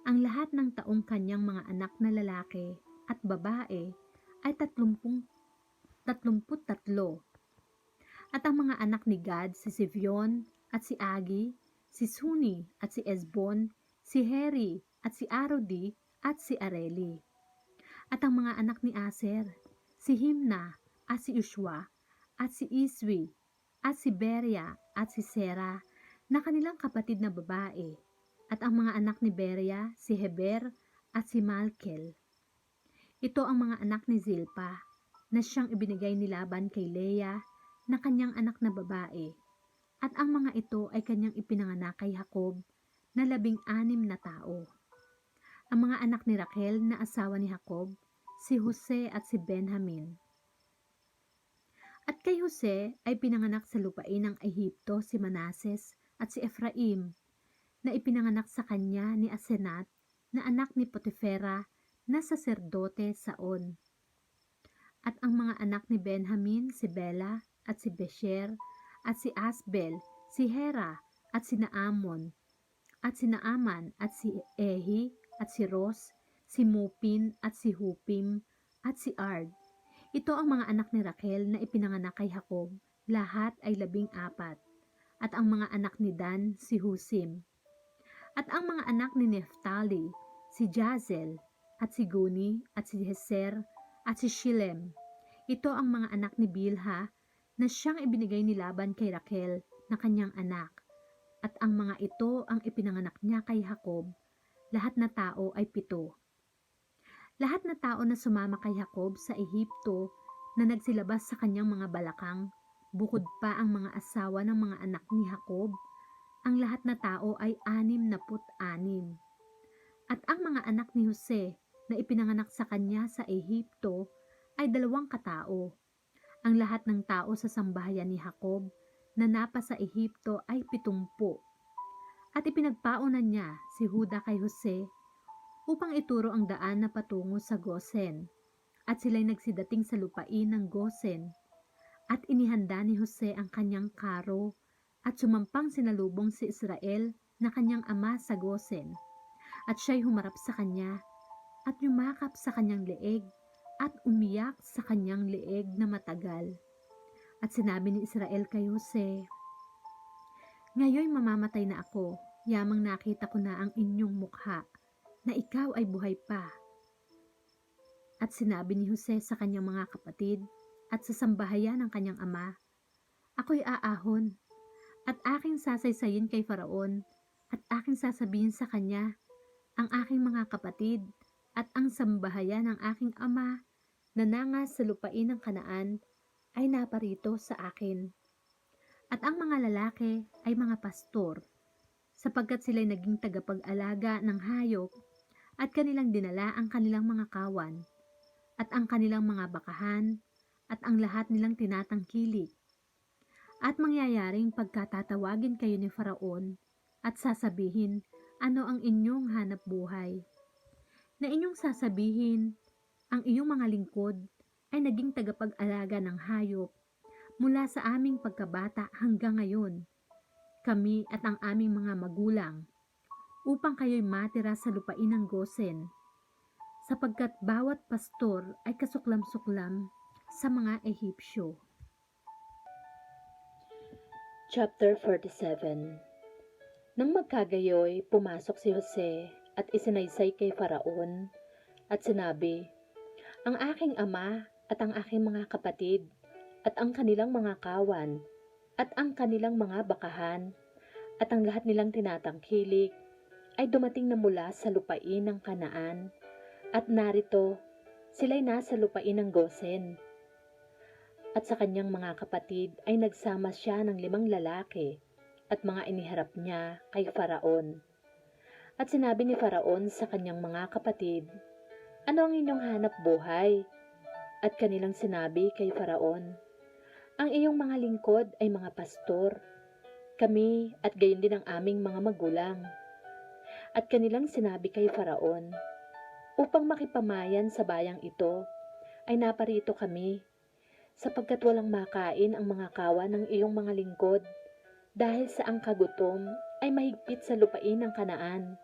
Ang lahat ng taong kanyang mga anak na lalaki at babae ay 33. At ang mga anak ni Gad, si Sivion at si Agi, si Suni at si Esbon, si Heri at si Arodi at si Areli. At ang mga anak ni Aser, si Himna at si Ushwa at si Iswi at si Beria at si Sera na kanilang kapatid na babae. At ang mga anak ni Beria, si Heber at si Malkel. Ito ang mga anak ni Zilpa na siyang ibinigay ni Laban kay Leah na kanyang anak na babae. At ang mga ito ay kanyang ipinanganak kay Jacob na 16 na tao. Ang mga anak ni Raquel na asawa ni Jacob, si Jose at si Benjamin. At kay Jose ay pinanganak sa lupain ng Ehipto si Manases at si Ephraim, na ipinanganak sa kanya ni Asenat na anak ni Potifera na saserdote sa On. At ang mga anak ni Benjamin, si Bela at si Besher at si Asbel, si Hera at si Naamon at si Naaman at si Ehi at si Ros, si Mupin at si Hupim at si Ard. Ito ang mga anak ni Raquel na ipinanganak kay Jacob, lahat ay 14. At ang mga anak ni Dan, si Husim. At ang mga anak ni Neftali, si Jazel at si Guni at si Heser at si Shilem. Ito ang mga anak ni Bilha na siyang ibinigay ni Laban kay Raquel na kanyang anak. At ang mga ito ang ipinanganak niya kay Jacob. Lahat na tao ay 7. Lahat na tao na sumama kay Jacob sa Ehipto na nagsilabas sa kanyang mga balakang, bukod pa ang mga asawa ng mga anak ni Jacob, ang lahat na tao ay 66. At ang mga anak ni Jose na ipinanganak sa kanya sa Ehipto ay 2 katao. Ang lahat ng tao sa sambahayan ni Jacob na napa sa Ehipto ay 70. At ipinagpaunan niya si Juda kay Jose upang ituro ang daan na patungo sa Gosen. At sila'y nagsidating sa lupain ng Gosen. At inihanda ni Jose ang kanyang karo at sumampang sinalubong si Israel na kanyang ama sa Gosen. At siya'y humarap sa kanya at yumakap sa kanyang leeg at umiyak sa kanyang leeg na matagal. At sinabi ni Israel kay Jose, "Ngayoy mamamatay na ako, yamang nakita ko na ang inyong mukha, na ikaw ay buhay pa." At sinabi ni Jose sa kanyang mga kapatid at sa sambahayan ng kanyang ama, "Ako'y aahon at aking sasaysayin kay Faraon at aking sasabihin sa kanya, ang aking mga kapatid at ang sambahayan ng aking ama na nangas sa lupain ng Kanaan ay naparito sa akin. At ang mga lalaki ay mga pastor, sapagkat sila'y naging tagapag-alaga ng hayop at kanilang dinala ang kanilang mga kawan at ang kanilang mga bakahan at ang lahat nilang tinatangkilik. At mangyayaring pagkatatawagin kayo ni Faraon at sasabihin, ano ang inyong hanap buhay? Na inyong sasabihin, ang iyong mga lingkod ay naging tagapag-alaga ng hayop mula sa aming pagkabata hanggang ngayon, kami at ang aming mga magulang, upang kayo'y matira sa lupain ng Gosen, sapagkat bawat pastor ay kasuklam-suklam sa mga Ehipsyo." Chapter 47. Nang magkagayoy, pumasok si Jose at isinaysay kay Faraon at sinabi, "Ang aking ama at ang aking mga kapatid at ang kanilang mga kawan at ang kanilang mga bakahan at ang lahat nilang tinatangkilik ay dumating na mula sa lupain ng Kanaan at narito sila'y nasa lupain ng Gosen." At sa kanyang mga kapatid ay nagsama siya ng 5 lalaki at mga iniharap niya kay Faraon. At sinabi ni Faraon sa kanyang mga kapatid, "Ano ang inyong hanap buhay?" At kanilang sinabi kay Faraon, "Ang iyong mga lingkod ay mga pastor, kami at gayon din ang aming mga magulang." At kanilang sinabi kay Faraon, "Upang makipamayan sa bayang ito, ay naparito kami, sapagkat walang makain ang mga kawan ng iyong mga lingkod, dahil sa ang kagutom ay mahigpit sa lupain ng Kanaan.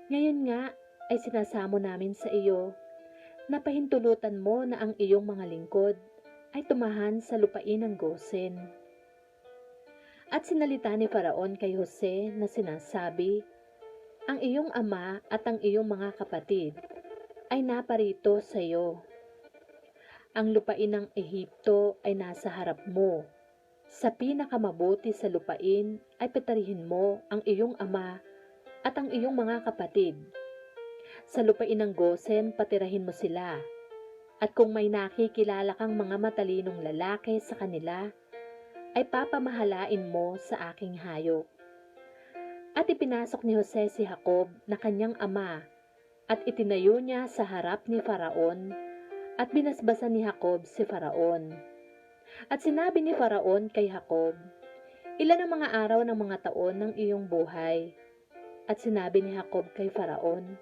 Ngayon nga ay sinasamo namin sa iyo, na pahintulutan mo na ang iyong mga lingkod ay tumahan sa lupain ng Gosen." At sinalita ni Faraon kay Jose na sinasabi, "Ang iyong ama at ang iyong mga kapatid ay naparito sa iyo. Ang lupain ng Ehipto ay nasa harap mo. Sa pinakamabuti sa lupain ay petarihin mo ang iyong ama at ang iyong mga kapatid. Sa lupain ng Gosen patirahin mo sila. At kung may nakikilala kang mga matalinong lalaki sa kanila, ay papamahalain mo sa aking hayop." At ipinasok ni Jose si Jacob na kanyang ama, at itinayo niya sa harap ni Faraon, at binasbasan ni Jacob si Faraon. At sinabi ni Faraon kay Jacob, "Ilan ang mga araw ng mga taon ng iyong buhay?" At sinabi ni Jacob kay Faraon,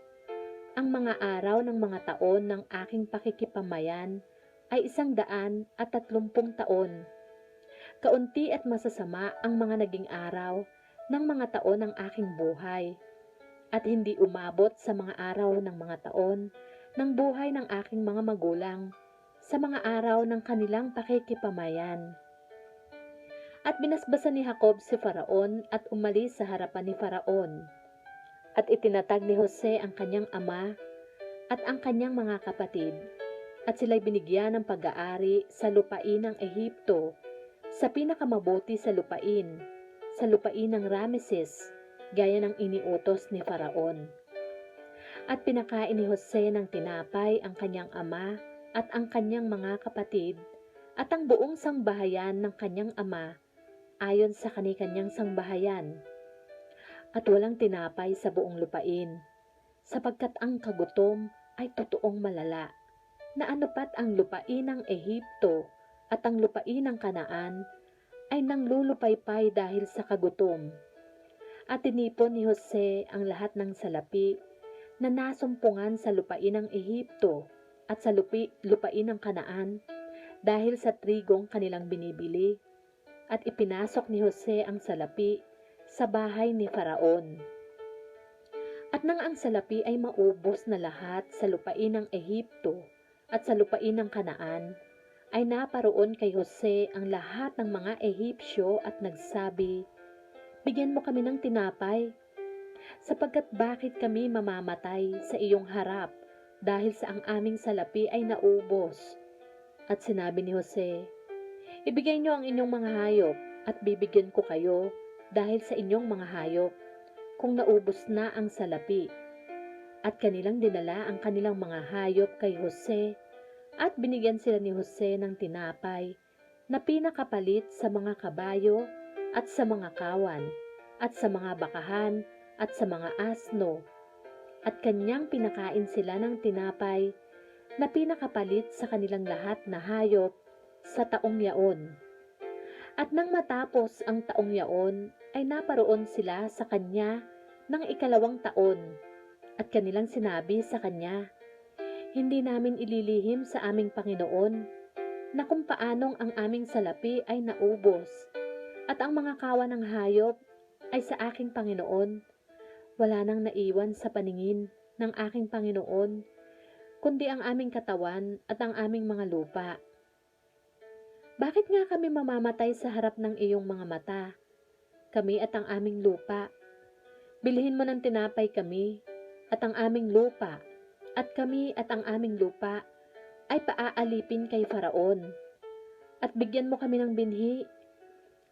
"Ang mga araw ng mga taon ng aking pakikipamayan ay 130 taon. Kaunti at masasama ang mga naging araw ng mga taon ng aking buhay, at hindi umabot sa mga araw ng mga taon ng buhay ng aking mga magulang sa mga araw ng kanilang pakikipamayan." At binasbasan ni Jacob si Faraon at umalis sa harapan ni Faraon. At itinatag ni Jose ang kanyang ama at ang kanyang mga kapatid, at sila'y binigyan ng pag-aari sa lupain ng Ehipto, sa pinakamabuti sa lupain ng Rameses, gaya ng iniutos ni Faraon. At pinakain ni Jose ng tinapay ang kanyang ama at ang kanyang mga kapatid at ang buong sangbahayan ng kanyang ama ayon sa kani-kanyang sangbahayan. At walang tinapay sa buong lupain, sapagkat ang kagutom ay totoong malala, na anupat ang lupain ng Ehipto at ang lupain ng Kanaan ay nanglulupaypay dahil sa kagutom. At tinipon ni Jose ang lahat ng salapi na nasumpungan sa lupain ng Ehipto at sa lupain ng Kanaan dahil sa trigong kanilang binibili, at ipinasok ni Jose ang salapi sa bahay ni Faraon. At nang ang salapi ay maubos na lahat sa lupain ng Ehipto at sa lupain ng Kanaan, ay naparoon kay Jose ang lahat ng mga Ehipsyo at nagsabi, "Bigyan mo kami ng tinapay, sapagkat bakit kami mamamatay sa iyong harap dahil sa ang aming salapi ay naubos?" At sinabi ni Jose, "Ibigay niyo ang inyong mga hayop at bibigyan ko kayo dahil sa inyong mga hayop kung naubos na ang salapi." At kanilang dinala ang kanilang mga hayop kay Jose, at binigyan sila ni Jose ng tinapay na pinakapalit sa mga kabayo at sa mga kawan at sa mga bakahan at sa mga asno. At kanyang pinakain sila ng tinapay na pinakapalit sa kanilang lahat na hayop sa taong yaon. At nang matapos ang taong yaon, ay naparoon sila sa kanya ng 2 taon, at kanilang sinabi sa kanya, "Hindi namin ililihim sa aming Panginoon na kung paanong ang aming salapi ay naubos, at ang mga kawan ng hayop ay sa aking Panginoon. Wala nang naiwan sa paningin ng aking Panginoon, kundi ang aming katawan at ang aming mga lupa. Bakit nga kami mamamatay sa harap ng iyong mga mata, kami at ang aming lupa? Bilhin mo ng tinapay kami at ang aming lupa, at kami at ang aming lupa ay paaalipin kay Faraon, at bigyan mo kami ng binhi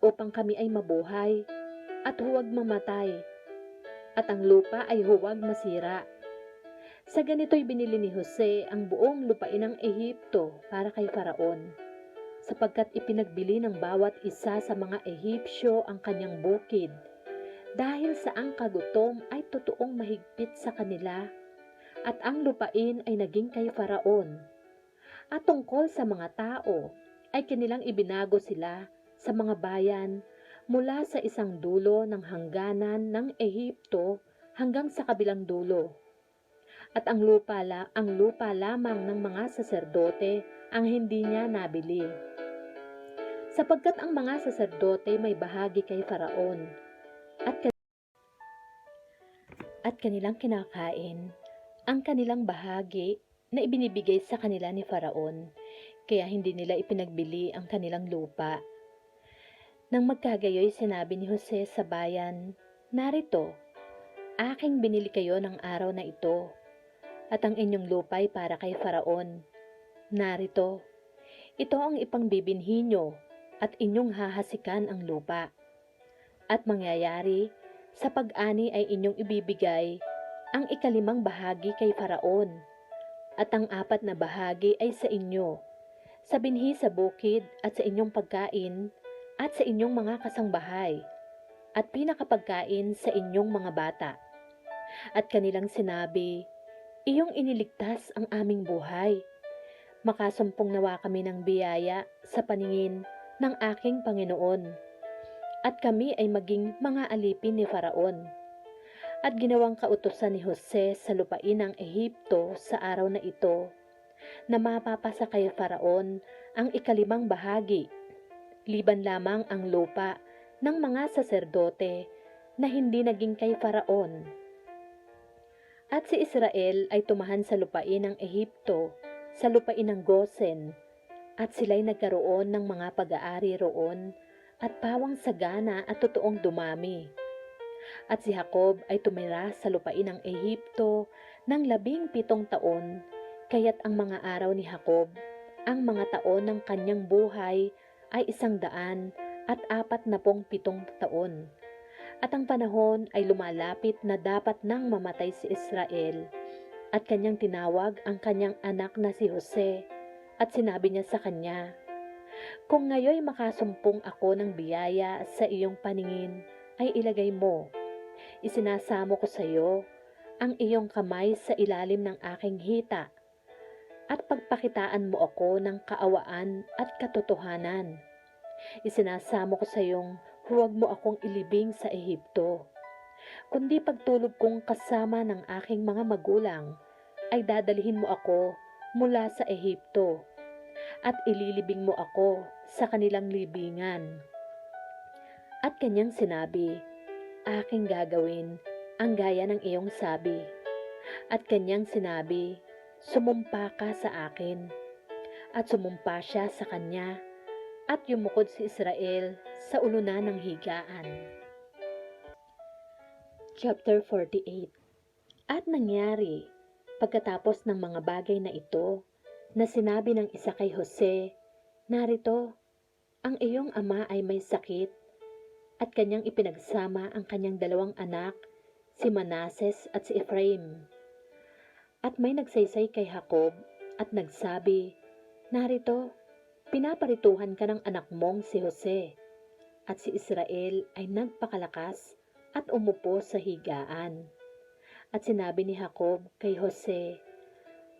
upang kami ay mabuhay at huwag mamatay, at ang lupa ay huwag masira." Sa ganito'y binili ni Jose ang buong lupain ng Ehipto para kay Faraon, sapagkat ipinagbili ng bawat isa sa mga Ehipsyo ang kanyang bukid, dahil sa ang kagutom ay totoong mahigpit sa kanila at ang lupain ay naging kay Faraon. At tungkol sa mga tao ay kanilang ibinago sila sa mga bayan mula sa isang dulo ng hangganan ng Ehipto hanggang sa kabilang dulo. At ang lupa lamang ng mga saserdote ang hindi niya nabili. Sapagkat ang mga saserdote may bahagi kay Faraon at kanilang kinakain ang kanilang bahagi na ibinibigay sa kanila ni Faraon, kaya hindi nila ipinagbili ang kanilang lupa. Nang magkagayoy, sinabi ni Jose sa bayan, "Narito, aking binili kayo ng araw na ito, at ang inyong lupa ay para kay Faraon. Narito, ito ang ipangbibinhi nyo, at inyong hahasikan ang lupa. At mangyayari, sa pag-ani ay inyong ibibigay ang 5 bahagi kay Faraon, at ang 4 na bahagi ay sa inyo, sa binhi sa bukid at sa inyong pagkain at sa inyong mga kasangbahay, at pinakapagkain sa inyong mga bata." At kanilang sinabi, "Iyong iniligtas ang aming buhay. Makasumpong nawa kami ng biyaya sa paningin ng aking Panginoon, at kami ay maging mga alipin ni Faraon." At ginawang kautusan ni Jose sa lupain ng Ehipto sa araw na ito, na mapapasa kay Faraon ang 5 bahagi, liban lamang ang lupa ng mga saserdote na hindi naging kay Faraon. At si Israel ay tumahan sa lupain ng Ehipto, sa lupain ng Gosen, at sila'y nagkaroon ng mga pag-aari roon, at pawang sagana at totoong dumami. At si Jacob ay tumira sa lupain ng Ehipto ng 17 taon, kaya't ang mga araw ni Jacob, ang mga taon ng kanyang buhay ay 147 taon. At ang panahon ay lumalapit na dapat nang mamatay si Israel, at kanyang tinawag ang kanyang anak na si Jose, at sinabi niya sa kanya, "Kung ngayoy makasumpong ako ng biyaya sa iyong paningin, ay ilagay mo. Isinasamo ko sa iyo ang iyong kamay sa ilalim ng aking hita, at pagpakitaan mo ako ng kaawaan at katotohanan. Isinasamo ko sa iyong huwag mo akong ilibing sa Ehipto, kundi pagtulog kong kasama ng aking mga magulang, ay dadalhin mo ako mula sa Ehipto, at ililibing mo ako sa kanilang libingan." At kanyang sinabi, "Aking gagawin ang gaya ng iyong sabi." At kanyang sinabi, "Sumumpa ka sa akin." At sumumpa siya sa kanya, at yumukod si Israel sa ulunan ng higaan. Chapter 48. At nangyari, pagkatapos ng mga bagay na ito, na sinabi ng isa kay Jose, "Narito, ang iyong ama ay may sakit," at kanyang ipinagsama ang kanyang 2 anak, si Manases at si Ephraim. At may nagsaysay kay Jacob at nagsabi, "Narito, pinaparituhan ka ng anak mong si Jose." At si Israel ay nagpakalakas at umupo sa higaan. At sinabi ni Jacob kay Jose,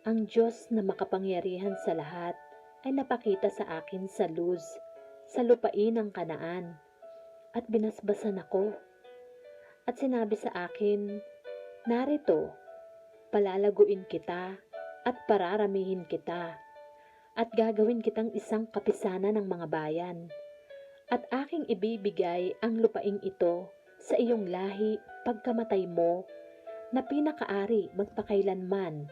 "Ang Diyos na makapangyarihan sa lahat ay napakita sa akin sa Luz, sa lupain ng Kanaan, at binasbasan ako. At sinabi sa akin, narito, palalaguin kita at pararamihin kita, at gagawin kitang isang kapisanan ng mga bayan, at aking ibibigay ang lupaing ito sa iyong lahi pagkamatay mo, na pinakaari magpakailanman,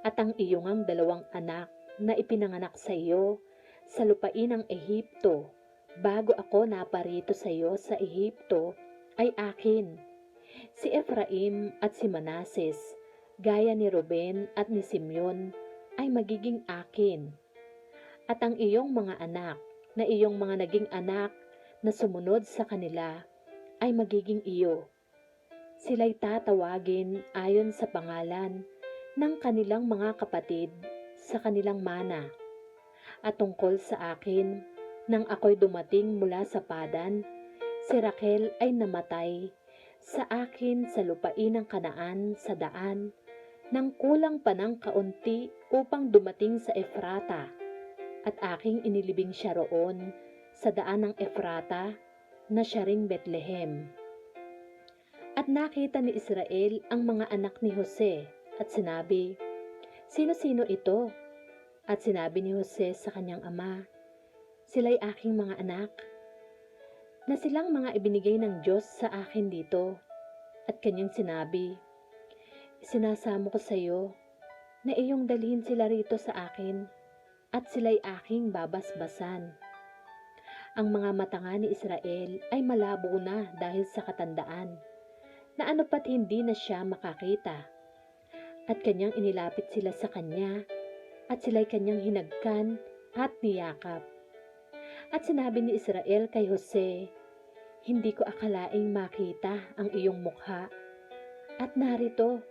at ang iyong ang 2 anak na ipinanganak sa iyo sa lupain ng Ehipto, bago ako naparito sa iyo sa Ehipto, ay akin. Si Ephraim at si Manases, gaya ni Ruben at ni Simeon, ay magiging akin. At ang iyong mga anak, na iyong mga naging anak na sumunod sa kanila, ay magiging iyo. Sila'y tatawagin ayon sa pangalan ng kanilang mga kapatid sa kanilang mana. At tungkol sa akin, nang ako'y dumating mula sa Padan, si Raquel ay namatay sa akin sa lupain ng Kanaan sa daan, nang kulang pa ng kaunti upang dumating sa Efrata, at aking inilibing siya roon sa daan ng Efrata na siya ring Bethlehem. At nakita ni Israel ang mga anak ni Jose at sinabi, "Sino-sino ito?" At sinabi ni Jose sa kanyang ama, "Sila'y aking mga anak, na silang mga ibinigay ng Diyos sa akin dito." At kanyang sinabi, "Sinasamo ko sa iyo na iyong dalhin sila rito sa akin at sila'y aking babasbasan." Ang mga mata nga ni Israel ay malabo na dahil sa katandaan, na ano pat hindi na siya makakita. At kanyang inilapit sila sa kanya, at sila'y kanyang hinagkan at niyakap. At sinabi ni Israel kay Jose, "Hindi ko akalaing makita ang iyong mukha. At narito,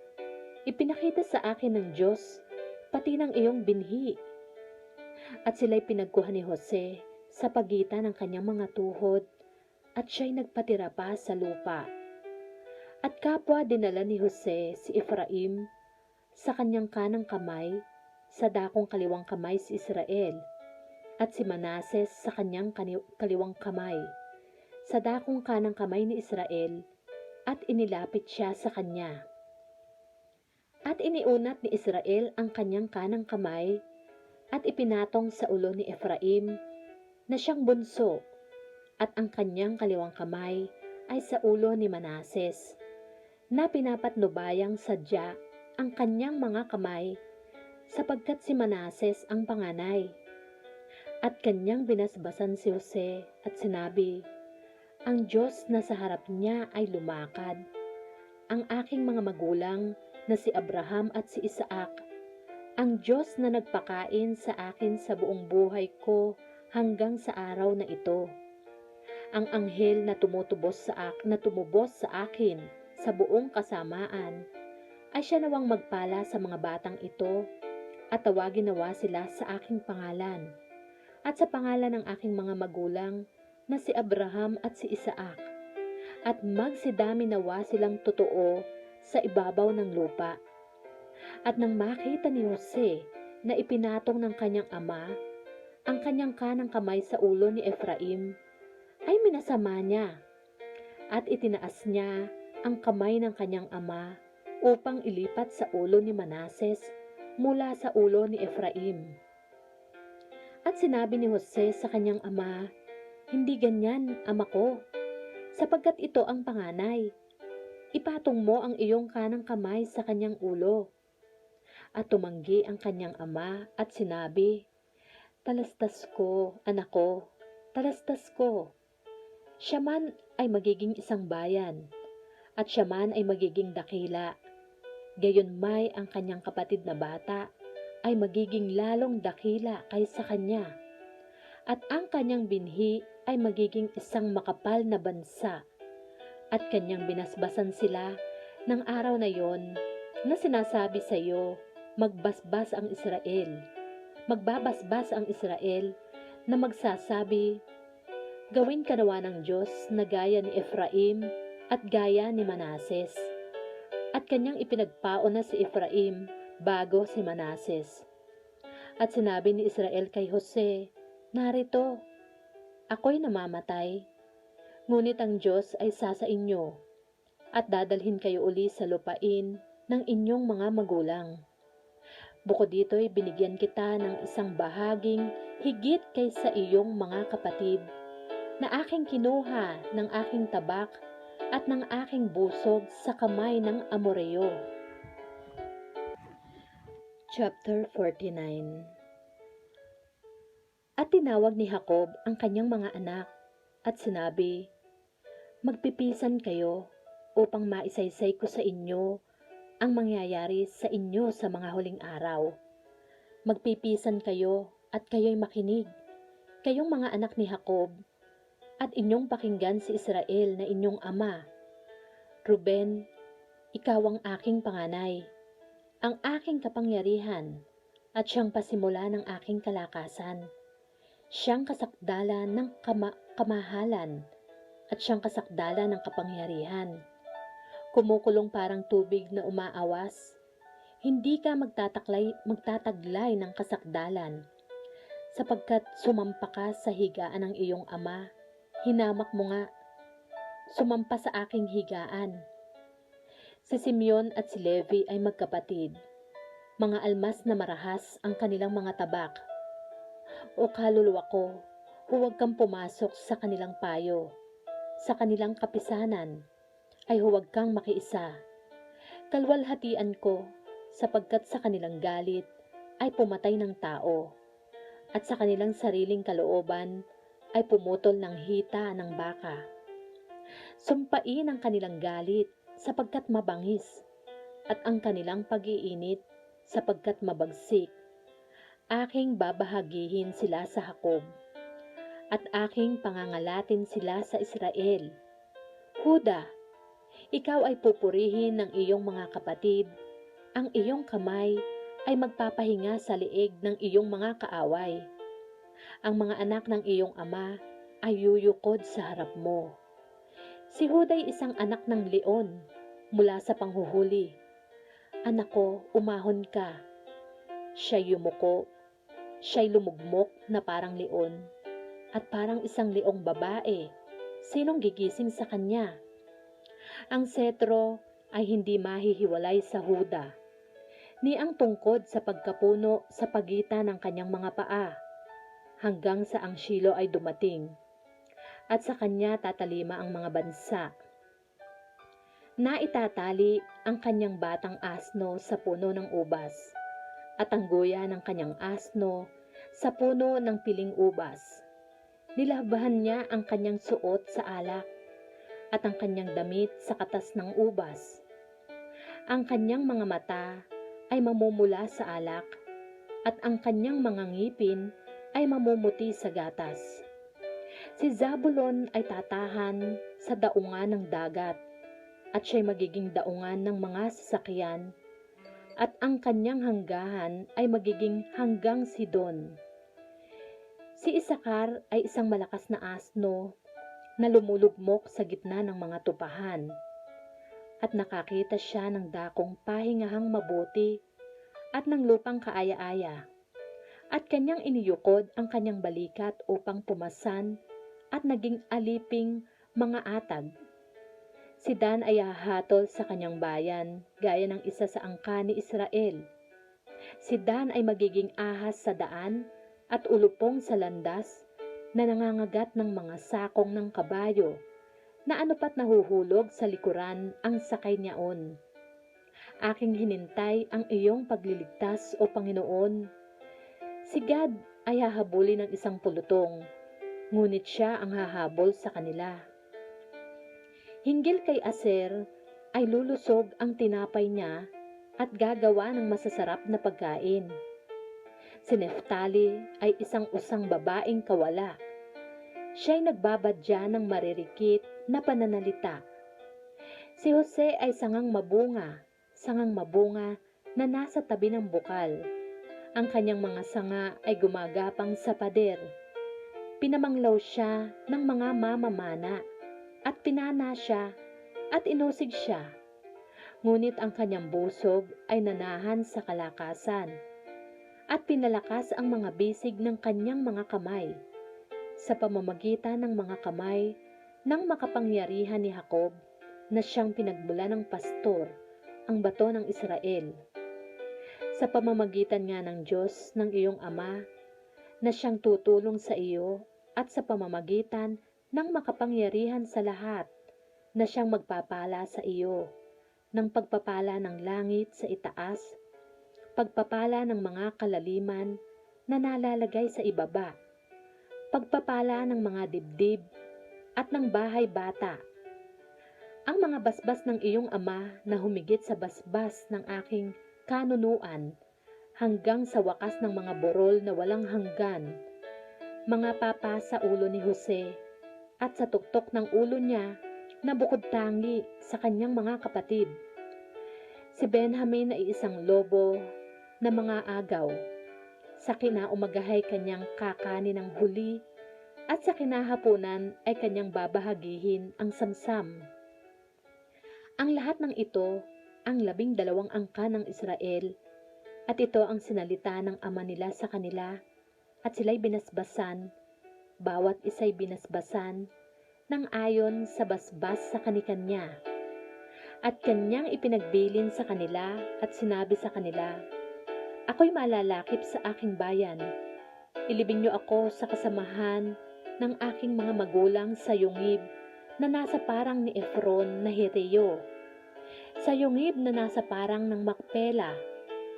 ipinakita sa akin ng Diyos, pati ng iyong binhi." At sila'y pinagkuha ni Jose sa pagitan ng kanyang mga tuhod, at siya'y nagpatira pa sa lupa. At kapwa dinala ni Jose si Efraim sa kanyang kanang kamay, sa dakong kaliwang kamay si Israel, at si Manases sa kanyang kaliwang kamay, sa dakong kanang kamay ni Israel, at inilapit siya sa kanya. At iniunat ni Israel ang kanyang kanang kamay, at ipinatong sa ulo ni Efraim, na siyang bunso, at ang kanyang kaliwang kamay ay sa ulo ni Manases, na pinapatnubayang sadya ang kanyang mga kamay, sapagkat si Manases ang panganay. At kanyang binasbasan si Jose at sinabi, "Ang Diyos na sa harap niya ay lumakad. Ang aking mga magulang na si Abraham at si Isaac, ang Diyos na nagpakain sa akin sa buong buhay ko hanggang sa araw na ito. Ang anghel na tumubos sa akin sa buong kasamaan, ay siya nawang magpala sa mga batang ito, at tawagin nawa sila sa aking pangalan, at sa pangalan ng aking mga magulang na si Abraham at si Isaac, at magsidami nawa silang totoo sa ibabaw ng lupa." At nang makita ni Jose na ipinatong ng kanyang ama ang kanyang kanang kamay sa ulo ni Efraim, ay minasama niya, at itinaas niya ang kamay ng kanyang ama upang ilipat sa ulo ni Manases mula sa ulo ni Efraim. At sinabi ni Jose sa kanyang ama, "Hindi ganyan, ama ko, sapagkat ito ang panganay. Ipatong mo ang iyong kanang kamay sa kanyang ulo." At tumanggi ang kanyang ama at sinabi, "Talastas ko, anak ko, talastas ko. Siya man ay magiging isang bayan, at siya man ay magiging dakila. Gayunmay ang kanyang kapatid na bata ay magiging lalong dakila kaysa kanya, at ang kanyang binhi ay magiging isang makapal na bansa." At kanyang binasbasan sila ng araw na yon na sinasabi sa iyo, magbabasbas ang Israel na magsasabi, "Gawin ka nawa ng Diyos na gaya ni Efraim at gaya ni Manases." At kanyang ipinagpaon na si Efraim bago si Manases. At sinabi ni Israel kay Jose, "Narito, ako'y namamatay, ngunit ang Diyos ay sa inyo, at dadalhin kayo uli sa lupain ng inyong mga magulang. Bukod dito'y binigyan kita ng isang bahaging higit kaysa iyong mga kapatid, na aking kinuha ng aking tabak at ng aking busog sa kamay ng Amoreo." Chapter 49. At tinawag ni Jacob ang kanyang mga anak at sinabi, "Magpipisan kayo upang maisaysay ko sa inyo ang mangyayari sa inyo sa mga huling araw. Magpipisan kayo at kayo'y makinig, kayong mga anak ni Jacob, at inyong pakinggan si Israel na inyong ama. Ruben, ikaw ang aking panganay, ang aking kapangyarihan, at siyang pasimula ng aking kalakasan. Siyang kasakdalan ng kamahalan, at siyang kasakdalan ng kapangyarihan. kumukulong parang tubig na umaawas. Hindi ka magtataglay ng kasakdalan, sapagkat sumampa ka sa higaan ng iyong ama. Hinamak mo nga, sumampa sa aking higaan. Si Simeon at si Levi ay magkapatid. Mga almas na marahas ang kanilang mga tabak. O kaluluwa ko, huwag kang pumasok sa kanilang payo. Sa kanilang kapisanan ay huwag kang makiisa. Kalwalhatian ko, sapagkat sa kanilang galit ay pumatay ng tao, at sa kanilang sariling kalooban ay pumutol ng hita ng baka. Sumpain ang kanilang galit sapagkat mabangis, at ang kanilang pag-iinit sapagkat mabagsik. Aking babahagihin sila sa Jacob, at aking pangangalatin sila sa Israel. Huda, ikaw ay pupurihin ng iyong mga kapatid. Ang iyong kamay ay magpapahinga sa liig ng iyong mga kaaway. Ang mga anak ng iyong ama ay yuyukod sa harap mo. Si Huday isang anak ng leon mula sa panghuhuli. Anak ko, umahon ka. Siya'y yumuko, siya'y lumugmok na parang leon, at parang isang leong babae. Sinong gigising sa kanya? Ang setro ay hindi mahihiwalay sa Huda, ni ang tungkod sa pagkapuno sa pagitan ng kanyang mga paa, hanggang sa ang Shilo ay dumating, at sa kanya tatalima ang mga bansa. Naitatali ang kanyang batang asno sa puno ng ubas, at ang guya ng kanyang asno sa puno ng piling ubas. Nilabahan niya ang kanyang suot sa alak, at ang kanyang damit sa katas ng ubas. Ang kanyang mga mata ay mamumula sa alak, at ang kanyang mga ngipin ay mamumuti sa gatas. Si Zabulon ay tatahan sa daungan ng dagat, at siya'y magiging daungan ng mga sasakyan, at ang kanyang hanggahan ay magiging hanggang Sidon. Si Isakar ay isang malakas na asno na lumulugmok sa gitna ng mga tupahan, at nakakita siya ng dakong pahingahang mabuti at ng lupang kaaya-aya, at kanyang iniyukod ang kanyang balikat upang pumasan at naging aliping mga atag. Si Dan ay hahatol sa kanyang bayan gaya ng isa sa angka ni Israel. Si Dan ay magiging ahas sa daan at ulupong sa landas na nangangagat ng mga sakong ng kabayo, na anupat nahuhulog sa likuran ang sakay niyaon. Aking hinintay ang iyong pagliligtas, O Panginoon. Si Gad ay hahabulin ng isang pulutong, ngunit siya ang hahabol sa kanila. Hinggil kay Aser ay lulusog ang tinapay niya at gagawa ng masasarap na pagkain. Si Neftali ay isang usang babaeng kawala. Siya'y nagbabadya ng maririkit na pananalita. Si Jose ay sangang mabunga na nasa tabi ng bukal. Ang kanyang mga sanga ay gumagapang sa pader. Pinamanglaw siya ng mga mamamana, at pinana siya at inusig siya. Ngunit ang kanyang busog ay nanahan sa kalakasan, at pinalakas ang mga bisig ng kanyang mga kamay. Sa pamamagitan ng mga kamay ng makapangyarihan ni Jacob, na siyang pinagmula ng pastor, ang bato ng Israel. Sa pamamagitan nga ng Diyos ng iyong ama, na siyang tutulong sa iyo, at sa pamamagitan ng makapangyarihan sa lahat, na siyang magpapala sa iyo, ng pagpapala ng langit sa itaas, pagpapala ng mga kalaliman na nalalagay sa ibaba, pagpapala ng mga dibdib at ng bahay bata. Ang mga basbas ng iyong ama na humigit sa basbas ng aking kanunuan, hanggang sa wakas ng mga borol na walang hanggan, mga papa sa ulo ni Jose, at sa tuktok ng ulo niya na bukod tangi sa kanyang mga kapatid. Si Benjamin ay isang lobo na mga agaw. Sa kinaumagahay kanyang kakanin ng huli, at sa kinahaponan ay kanyang babahagihin ang samsam. Ang lahat ng ito ang 12 angka ng Israel, at ito ang sinalita ng ama nila sa kanila, at sila'y binasbasan, bawat isa'y binasbasan ng ayon sa basbas sa kanikanya. At kanyang ipinagbilin sa kanila at sinabi sa kanila, ako'y malalakip sa aking bayan. Ilibing niyo ako sa kasamahan ng aking mga magulang sa yungib na nasa parang ni Efron na Heteo, sa yungib na nasa parang ng Makpela,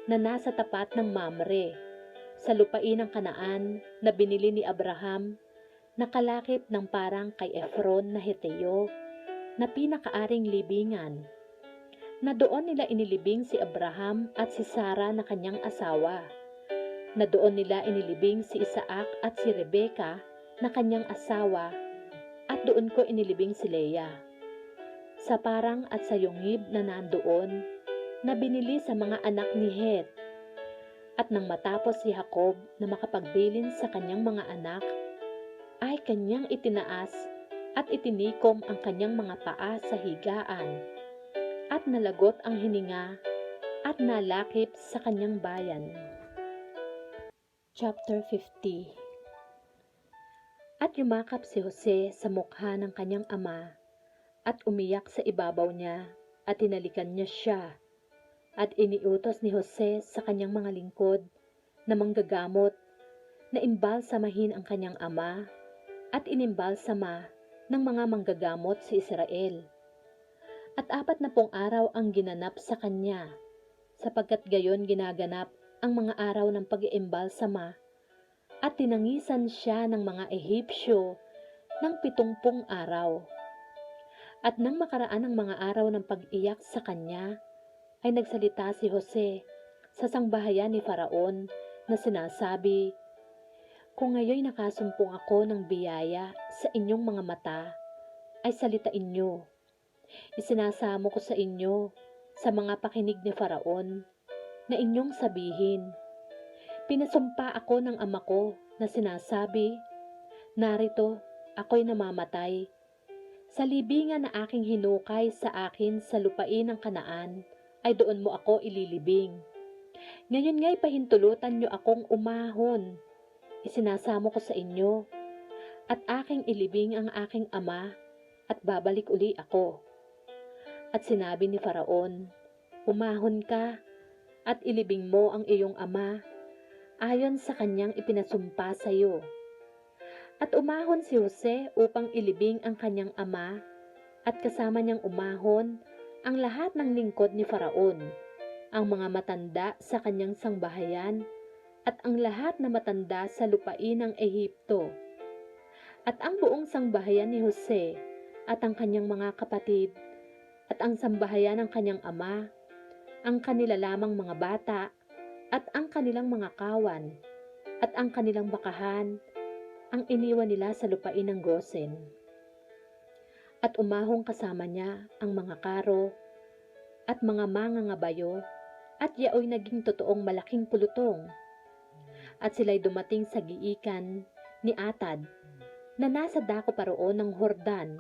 na nasa tapat ng Mamre, sa lupain ng Kanaan na binili ni Abraham, na kalakip ng parang kay Efron na Heteo, na pinakaaring libingan, na doon nila inilibing si Abraham at si Sara na kanyang asawa, na doon nila inilibing si Isaac at si Rebeka na kanyang asawa, at doon ko inilibing si Leah. Sa parang at sa yungib na nandoon, na binili sa mga anak ni Het. At nang matapos si Jacob na makapagbilin sa kanyang mga anak, ay kanyang itinaas at itinikom ang kanyang mga paa sa higaan, at nalagot ang hininga at nalakip sa kanyang bayan. Chapter 50. At yumakap si Jose sa mukha ng kanyang ama, at umiyak sa ibabaw niya, at hinalikan niya siya. At iniutos ni Jose sa kanyang mga lingkod na manggagamot, na imbalsamahin ang kanyang ama, at inimbalsama ng mga manggagamot si Israel. At 40 araw ang ginanap sa kanya, sapagkat gayon ginaganap ang mga araw ng pag-iimbalsama, at tinangisan siya ng mga Ehipsyo ng 70 araw. At nang makaraan ang mga araw ng pag-iyak sa kanya, ay nagsalita si Jose sa sangbahayan ni Faraon na sinasabi, kung ngayon nakasumpong ako ng biyaya sa inyong mga mata, ay salitain niyo. Isinasamo ko sa inyo sa mga pakinig ni Faraon na inyong sabihin, pinasumpa ako ng ama ko na sinasabi, narito ako'y namamatay. Sa libingan na aking hinukay sa akin sa lupain ng Kanaan, ay doon mo ako ililibing. Ngayon nga'y pahintulutan niyo akong umahon. Isinasamo ko sa inyo, at aking ilibing ang aking ama, at babalik uli ako. At sinabi ni Faraon, umahon ka, at ilibing mo ang iyong ama, ayon sa kanyang ipinasumpa sa iyo. At umahon si Jose upang ilibing ang kanyang ama, at kasama niyang umahon ang lahat ng lingkod ni Faraon, ang mga matanda sa kanyang sangbahayan, at ang lahat na matanda sa lupain ng Ehipto. At ang buong sangbahayan ni Jose, at ang kanyang mga kapatid, at ang sambahayan ng kanyang ama, ang kanila lamang mga bata, at ang kanilang mga kawan, at ang kanilang bakahan, ang iniwan nila sa lupain ng Gosen. At umahong kasama niya ang mga karo, at mga mangangabayo, at yaoy naging totoong malaking pulutong. At sila'y dumating sa giikan ni Atad, na nasa dako paroon ng Hordan,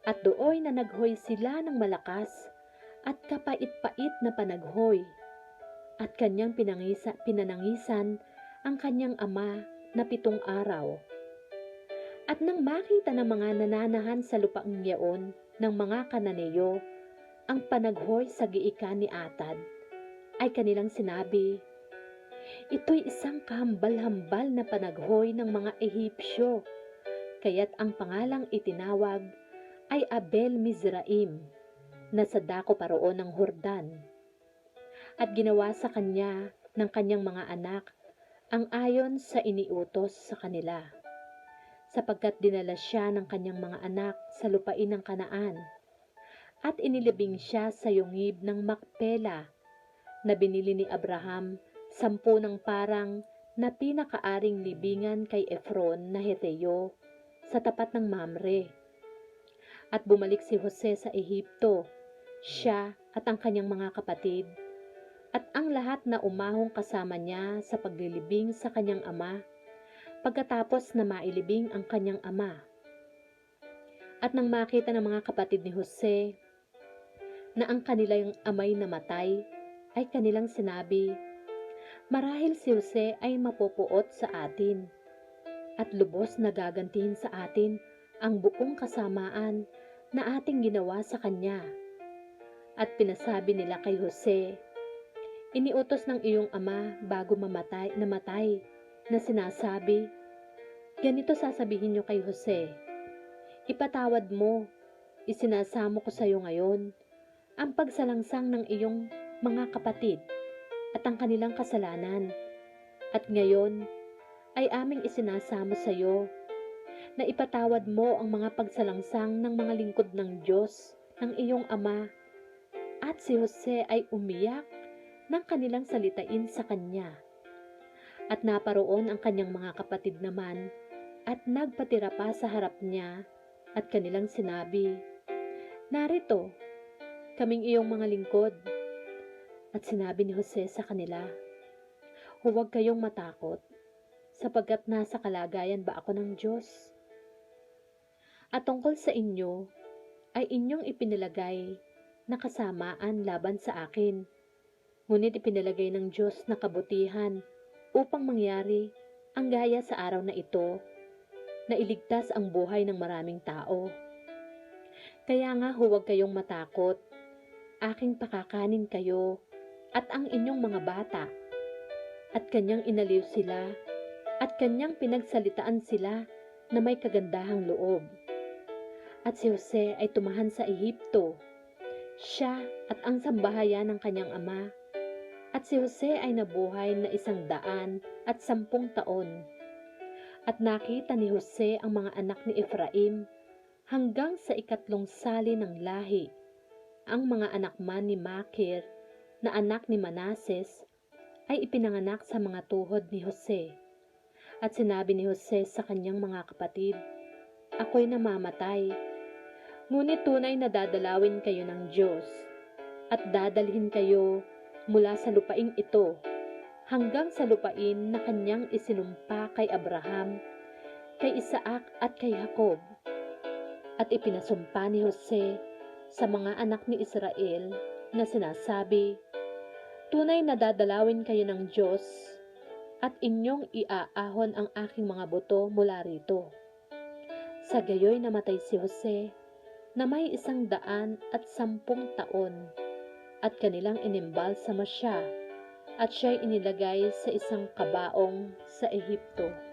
at dooy na naghoy sila ng malakas, at kapait-pait na panaghoy, at kanyang pinanangisan ang kanyang ama na 7 araw. At nang makita ng mga nananahan sa lupaang yaon ng mga Kananeyo ang panaghoy sa giikan ni Atad, ay kanilang sinabi, ito'y isang kahambal-hambal na panaghoy ng mga Ehipsyo, kaya't ang pangalang itinawag ay Abel Mizraim, na sa dako paroon ng Hordan. At ginawa sa kanya ng kanyang mga anak ang ayon sa iniutos sa kanila, sapagkat dinala siya ng kanyang mga anak sa lupain ng Kanaan, at inilibing siya sa yungib ng Makpela, na binili ni Abraham 10 ng parang na pinakaaring libingan kay Efron na Heteo sa tapat ng Mamre. At bumalik si Jose sa Ehipto, siya at ang kanyang mga kapatid, at ang lahat na umahong kasama niya sa paglilibing sa kanyang ama, pagkatapos na mailibing ang kanyang ama. At nang makita ng mga kapatid ni Jose na ang kanilang amay namatay, ay kanilang sinabi, marahil si Jose ay mapupuot sa atin at lubos na gagantihin sa atin ang buong kasamaan na ating ginawa sa kanya. At pinasabi nila kay Jose, iniutos ng iyong ama bago namatay na sinasabi, ganito sasabihin niyo kay Jose, ipatawad mo, isinasamo ko sa iyo ngayon ang pagsalangsang ng iyong mga kapatid at ang kanilang kasalanan. At ngayon ay aming isinasamo sa iyo na ipatawad mo ang mga pagsalangsang ng mga lingkod ng Diyos ng iyong ama. At si Jose ay umiyak ng kanilang salitain sa kanya. At naparoon ang kanyang mga kapatid naman at nagpatira pa sa harap niya at kanilang sinabi, narito, kaming iyong mga lingkod. At sinabi ni Jose sa kanila, huwag kayong matakot, sapagkat nasa kalagayan ba ako ng Diyos? At tungkol sa inyo, ay inyong ipinalagay na kasamaan laban sa akin. Ngunit ipinalagay ng Diyos na kabutihan upang mangyari ang gaya sa araw na ito, na iligtas ang buhay ng maraming tao. Kaya nga huwag kayong matakot, aking pakakanin kayo at ang inyong mga bata. At kanyang inaliw sila at kanyang pinagsalitaan sila na may kagandahang loob. At si Jose ay tumahan sa Ehipto, siya at ang sambahayan ng kanyang ama. At si Jose ay nabuhay na 110 taon. At nakita ni Jose ang mga anak ni Efraim hanggang sa 3 sali ng lahi. Ang mga anak man ni Makir na anak ni Manases ay ipinanganak sa mga tuhod ni Jose. At sinabi ni Jose sa kanyang mga kapatid, ako'y namamatay, ngunit tunay na dadalawin kayo ng Diyos at dadalhin kayo mula sa lupaing ito hanggang sa lupain na kanyang isinumpa kay Abraham, kay Isaac at kay Jacob. At ipinasumpa ni Jose sa mga anak ni Israel na sinasabi, tunay na dadalawin kayo ng Diyos at inyong iaahon ang aking mga buto mula rito. Sa gayoy namatay si Jose na may 110 taon at kanilang inimbalsama siya at siya'y inilagay sa isang kabaong sa Ehipto.